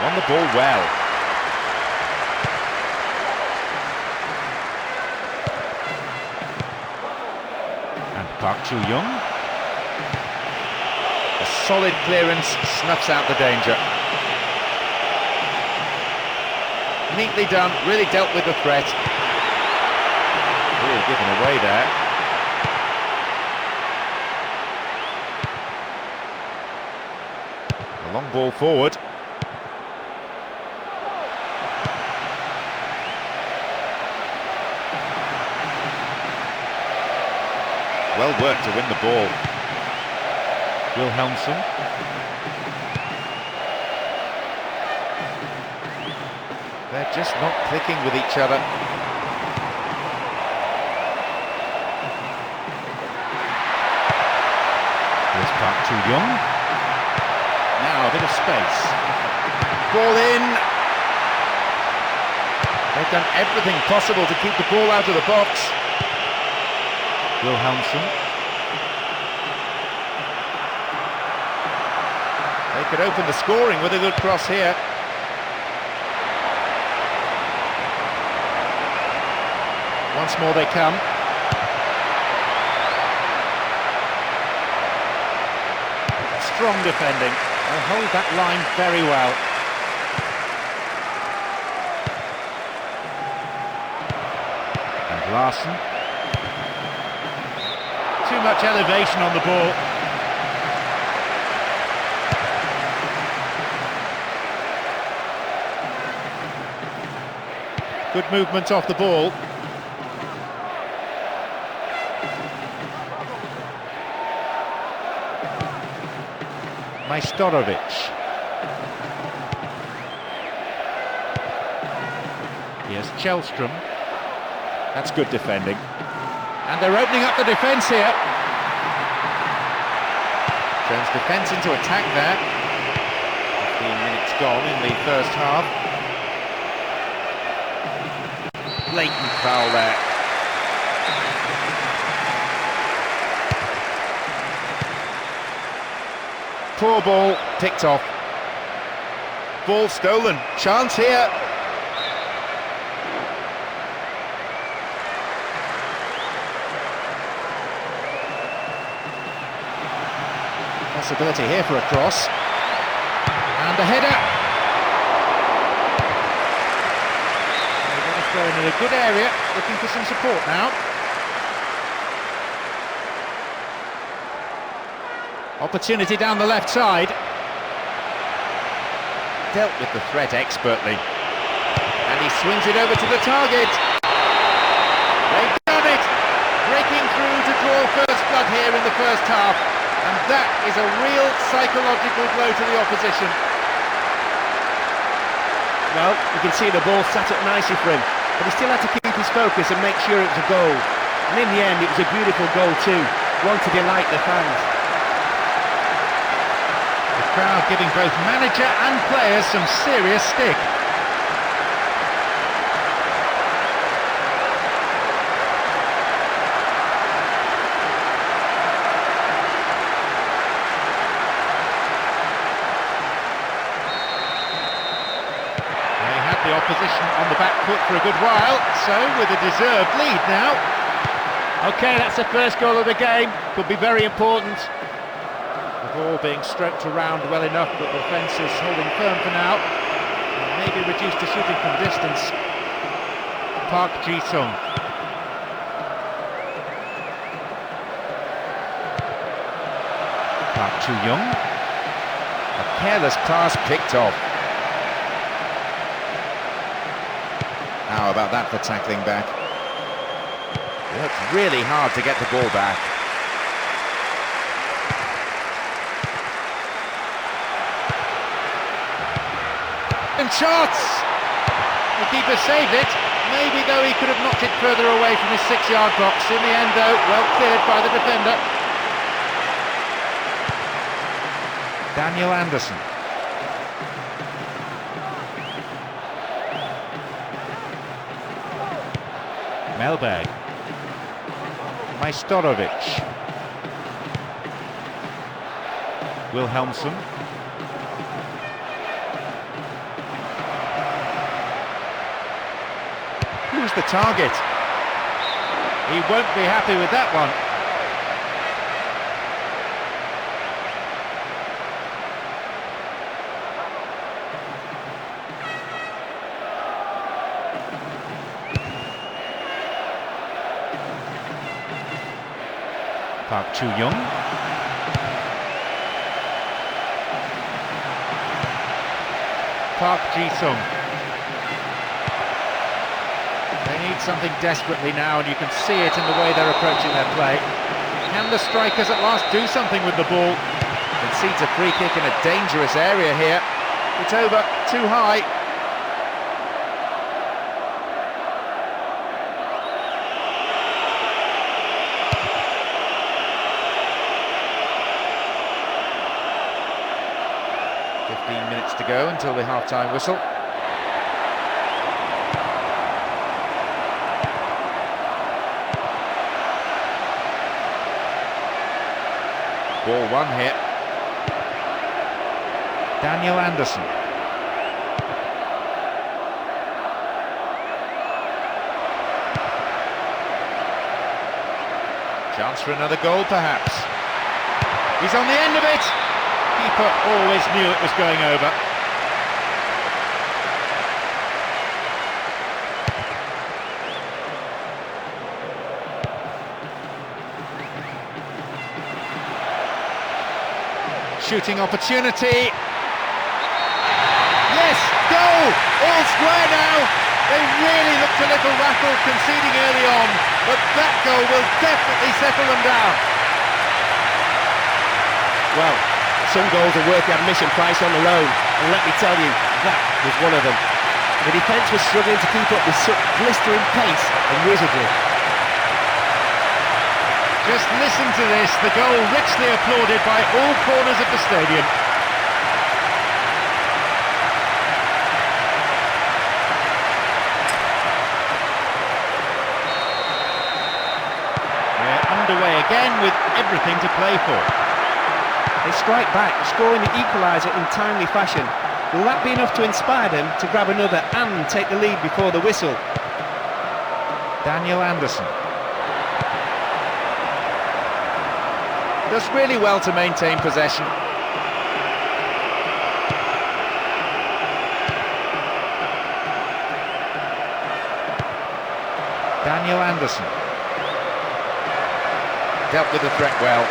Won the ball well. Park Chu-young. A solid clearance snuffs out the danger. Neatly done, really dealt with the threat. Ball given away there. A long ball forward. Well worked to win the ball. Wilhelmsson. They're just not clicking with each other. Here's Park Chu-young. Now a bit of space. Ball in. They've done everything possible to keep the ball out of the box. Wilhelmsson. They could open the scoring with a good cross here. Once more they come. Strong defending. They'll hold that line very well. And Larson. Too much elevation on the ball. Good movement off the ball. Majstorovic. Here's Källström. That's good defending. And they're opening up the defence here. Turns defence into attack there. 15 minutes gone in the first half. Blatant foul there. Poor ball, picked off. Ball stolen, chance here. Possibility here for a cross. And a header. They're going to throw in a good area, looking for some support now. Opportunity down the left side. Dealt with the threat expertly. And he swings it over to the target. They've done it! Breaking through to draw first blood here in the first half. And that is a real psychological blow to the opposition. Well, you can see the ball sat up nicely for him, but he still had to keep his focus and make sure it was a goal. And in the end, it was a beautiful goal too, one to delight the fans. The crowd giving both manager and players some serious stick. The opposition on the back foot for a good while, so with a deserved lead now. OK, that's the first goal of the game, could be very important. The ball being stroked around well enough, but the defence is holding firm for now. And maybe reduced to shooting from distance. Park Ji-sung. Park Chu-young. A careless pass picked off. How about that for tackling back? Worked really hard to get the ball back. And shots! The keeper saved it. Maybe though he could have knocked it further away from his 6-yard box. In the end though, well cleared by the defender. Daniel Anderson. Mellberg. Majstorovic. Wilhelmsson. Who's the target? He won't be happy with that one. Park Chu-young. Park Ji-sung. They need something desperately now, and you can see it in the way they're approaching their play. Can the strikers at last do something with the ball? Concedes a free kick in a dangerous area here. It's over, too high. To go until the half-time whistle. Ball one here. Daniel Anderson. Chance for another goal perhaps. He's on the end of it. Keeper always knew it was going over. Shooting opportunity. Yes, goal! All square now. They really looked a little rattled conceding early on, but that goal will definitely settle them down. Well, some goals are worth the admission price on their own, and let me tell you, that was one of them. The defence was struggling to keep up with such blistering pace and wizardry. Just listen to this, the goal richly applauded by all corners of the stadium. We're underway again with everything to play for. They strike back, scoring the equaliser in timely fashion. Will that be enough to inspire them to grab another and take the lead before the whistle? Daniel Anderson. Does really well to maintain possession. Daniel Anderson. Dealt with the threat well.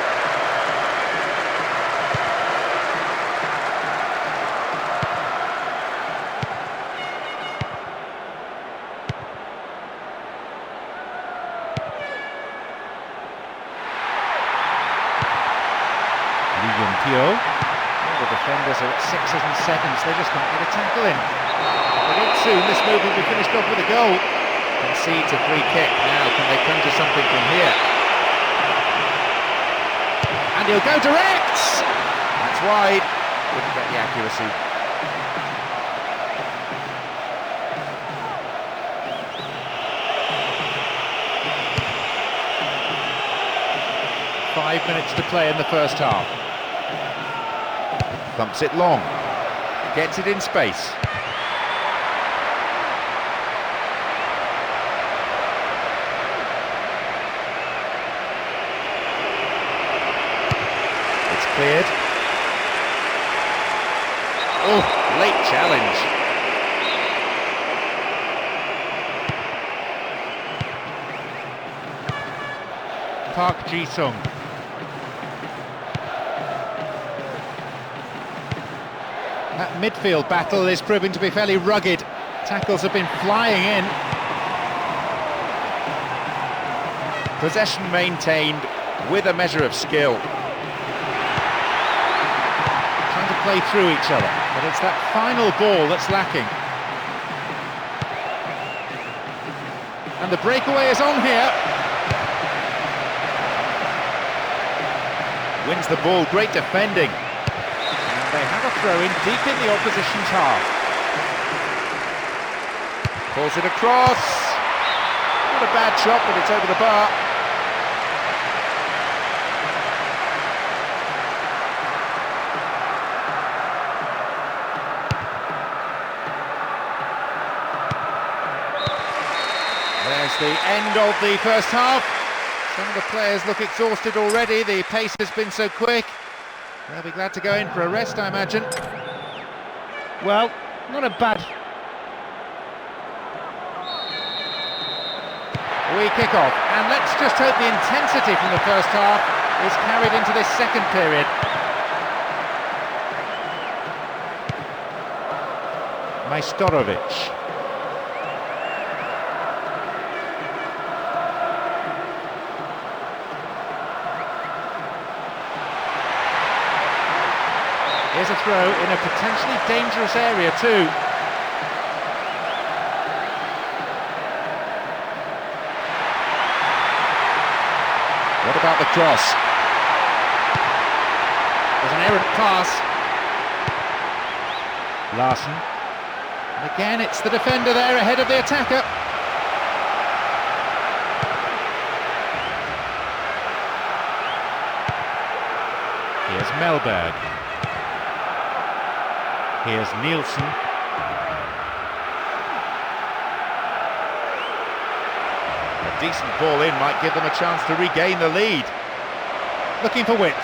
All the defenders are at 6s and 7s, they just can't get a tackle in. But it soon, this move will be finished off with a goal. Concedes a free kick. Now, can they come to something from here? And he'll go direct! That's wide. Couldn't get the accuracy. Five minutes to play in the first half. Thumps it long. Gets it in space. It's cleared. Oh, late challenge. Park Ji-sung. That midfield battle is proving to be fairly rugged. Tackles have been flying in. Possession maintained with a measure of skill. Trying to play through each other, but it's that final ball that's lacking. And the breakaway is on here. Wins the ball, great defending. They have a throw-in deep in the opposition's half. Pulls it across. Not a bad shot, but it's over the bar. There's the end of the first half. Some of the players look exhausted already. The pace has been so quick. They'll be glad to go in for a rest, I imagine. Well, not a bad... We kick off, and let's just hope the intensity from the first half is carried into this second period. Majstorovic. Here's a throw in a potentially dangerous area too. What about the cross? There's an errant pass. Larson. And again, it's the defender there ahead of the attacker. Here's Mellberg. Here's Nielsen. A decent ball in might give them a chance to regain the lead. Looking for width.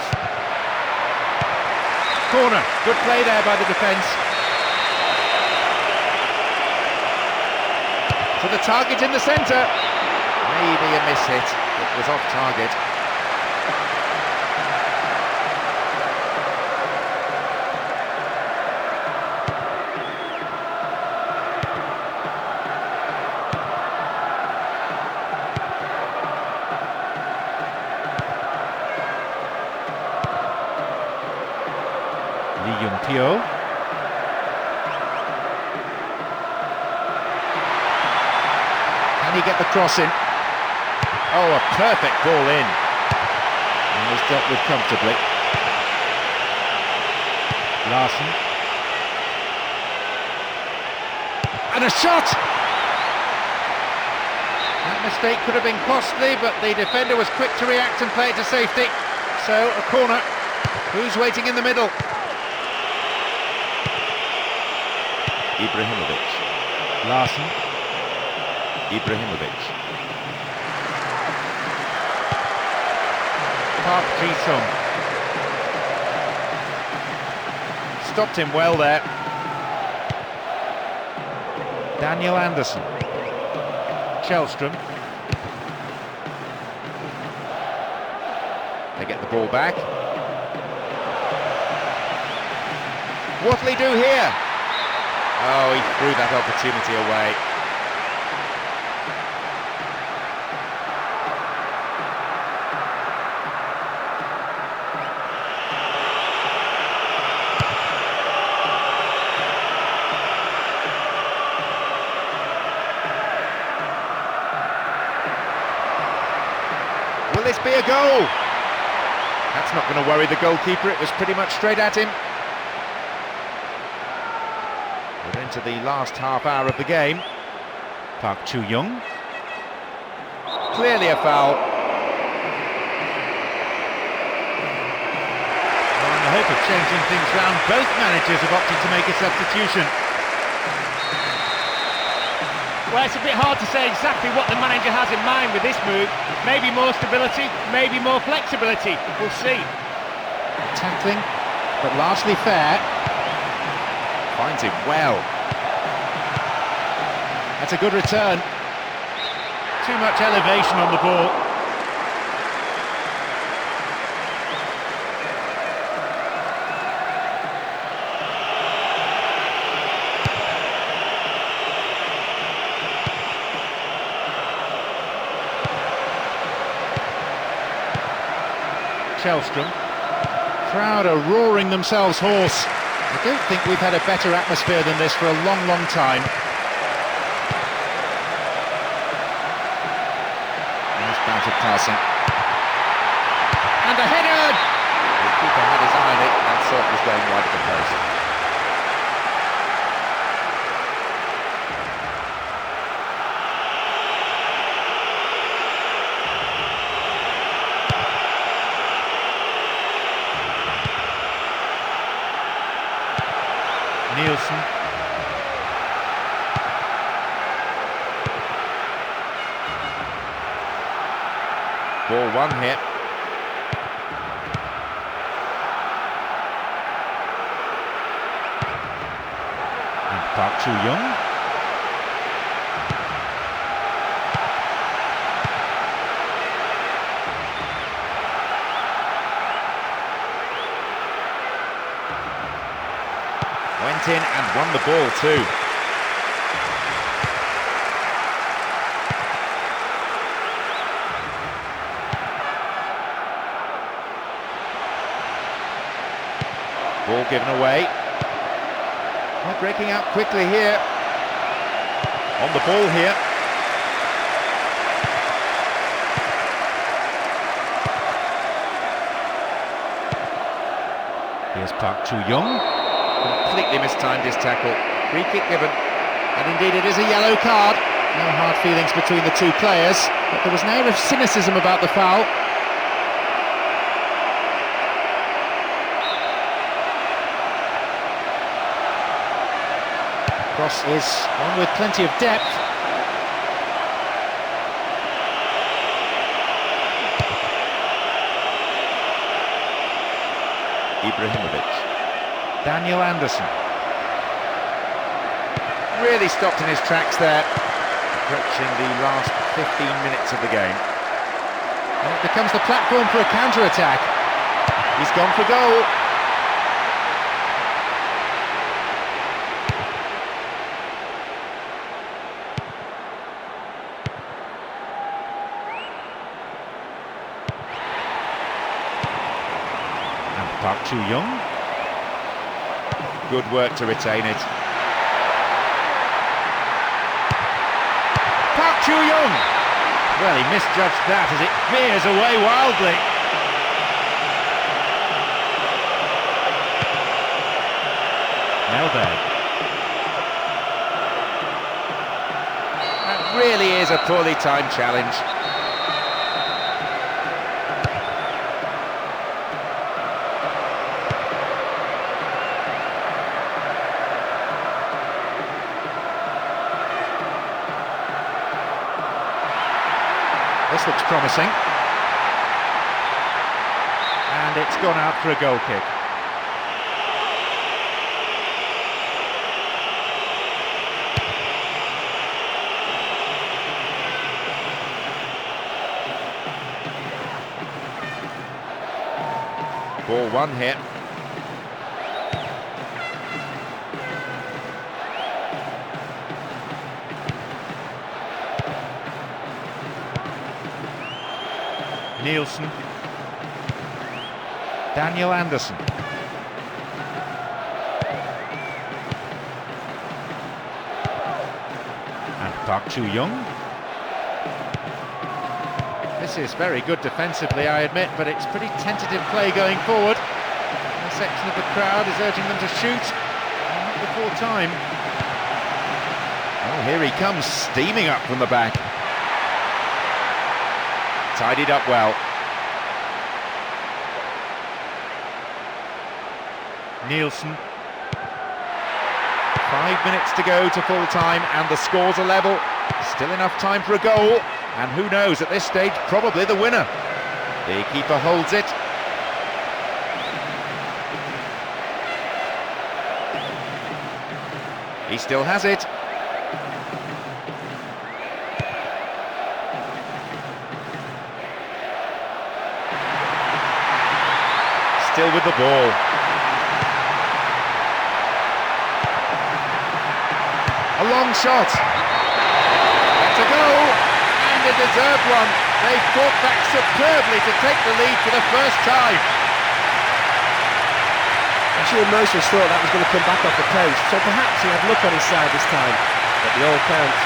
Corner. Good play there by the defence. To the target in the centre. Maybe a miss hit. It was off target. Lee Jung-pyo. Can he get the cross in? Oh, a perfect ball in. And was dealt with comfortably. Larson. And a shot! That mistake could have been costly, but the defender was quick to react and play it to safety. So, a corner. Who's waiting in the middle? Ibrahimovic. Larson. Ibrahimovic. Park Ji-sung. Stopped him well there. Daniel Anderson. Källström. They get the ball back. What'll he do here? Oh, he threw that opportunity away. Will this be a goal? That's not going to worry the goalkeeper, it was pretty much straight at him. We're into the last half hour of the game. Park Chu-young. Clearly a foul. Well, in the hope of changing things round, both managers have opted to make a substitution. Well, it's a bit hard to say exactly what the manager has in mind with this move. Maybe more stability, maybe more flexibility. We'll see. Tackling, but largely fair. Finds him well. That's a good return. Too much elevation on the ball. Källström. Crowd are roaring themselves hoarse. I don't think we've had a better atmosphere than this for a long, long time. Nice bout of passing. And a header! The keeper had his eye on it and thought it was going wide of the post. Nielsen. Ball one here. And Park Chu-young. Went in and won the ball too. Ball given away. They're breaking out quickly here. On the ball here. Here's Park Chu-young. Completely mistimed his tackle. Free kick given. And indeed it is a yellow card. No hard feelings between the two players, but there was an air of cynicism about the foul. Cross is one with plenty of depth. Ibrahimovic. Daniel Anderson. Really stopped in his tracks there, approaching the last 15 minutes of the game. And it becomes the platform for a counter-attack. He's gone for goal. And Park Chu-young. Good work to retain it. Park Chu-young! Well, he misjudged that as it veers away wildly. Mellberg. That really is a poorly timed challenge. This looks promising. And it's gone out for a goal kick. Ball one here. Nielsen. Daniel Anderson. And Park Chu-young. This is very good defensively, I admit, but it's pretty tentative play going forward. A section of the crowd is urging them to shoot, not before time. Oh, here he comes, steaming up from the back. Tidied up well. Nielsen. 5 minutes to go to full time, and the score's a level. Still enough time for a goal, and who knows, at this stage, probably the winner. The keeper holds it. He still has it. Still with the ball. A long shot. That's a goal, and a deserved one. They fought back superbly to take the lead for the first time. I'm sure most of us thought that was going to come back off the post, so perhaps he had luck on his side this time, but they all count.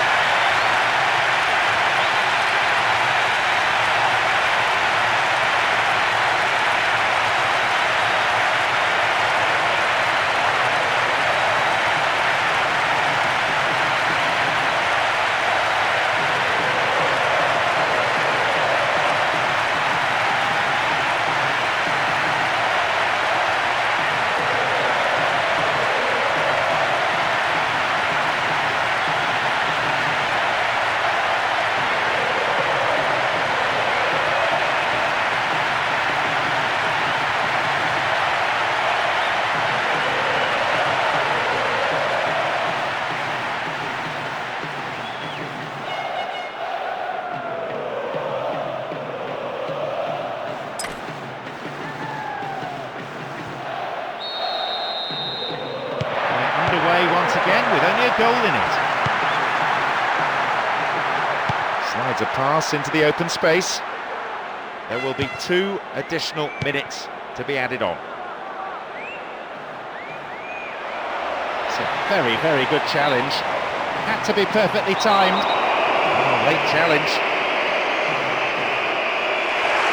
Underway once again with only a goal in it. Slides a pass into the open space. There will be 2 additional minutes to be added on. It's a very, very good challenge. Had to be perfectly timed. Oh, late challenge.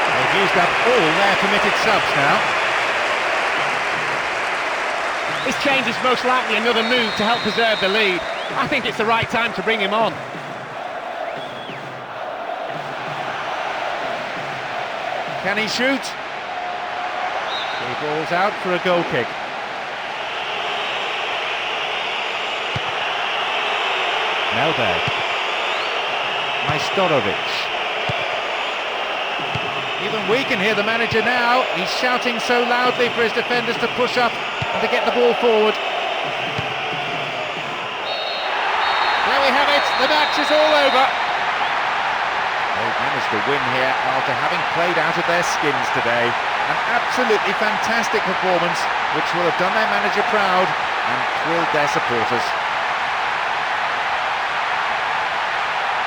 They've used up all their permitted subs now. This change is most likely another move to help preserve the lead. I think it's the right time to bring him on. Can he shoot? The ball's out for a goal kick. Melberg. Majstorovic. Even we can hear the manager now. He's shouting so loudly for his defenders to push up and to get the ball forward. There we have it. The match is all over. They've managed to win here after having played out of their skins today. An absolutely fantastic performance, which will have done their manager proud and thrilled their supporters.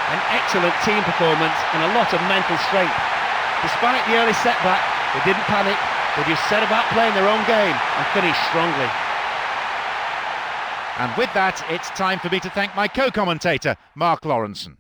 An excellent team performance and a lot of mental strength. Despite the early setback, they didn't panic. They just set about playing their own game and finished strongly. And with that, it's time for me to thank my co-commentator, Mark Lawrenson.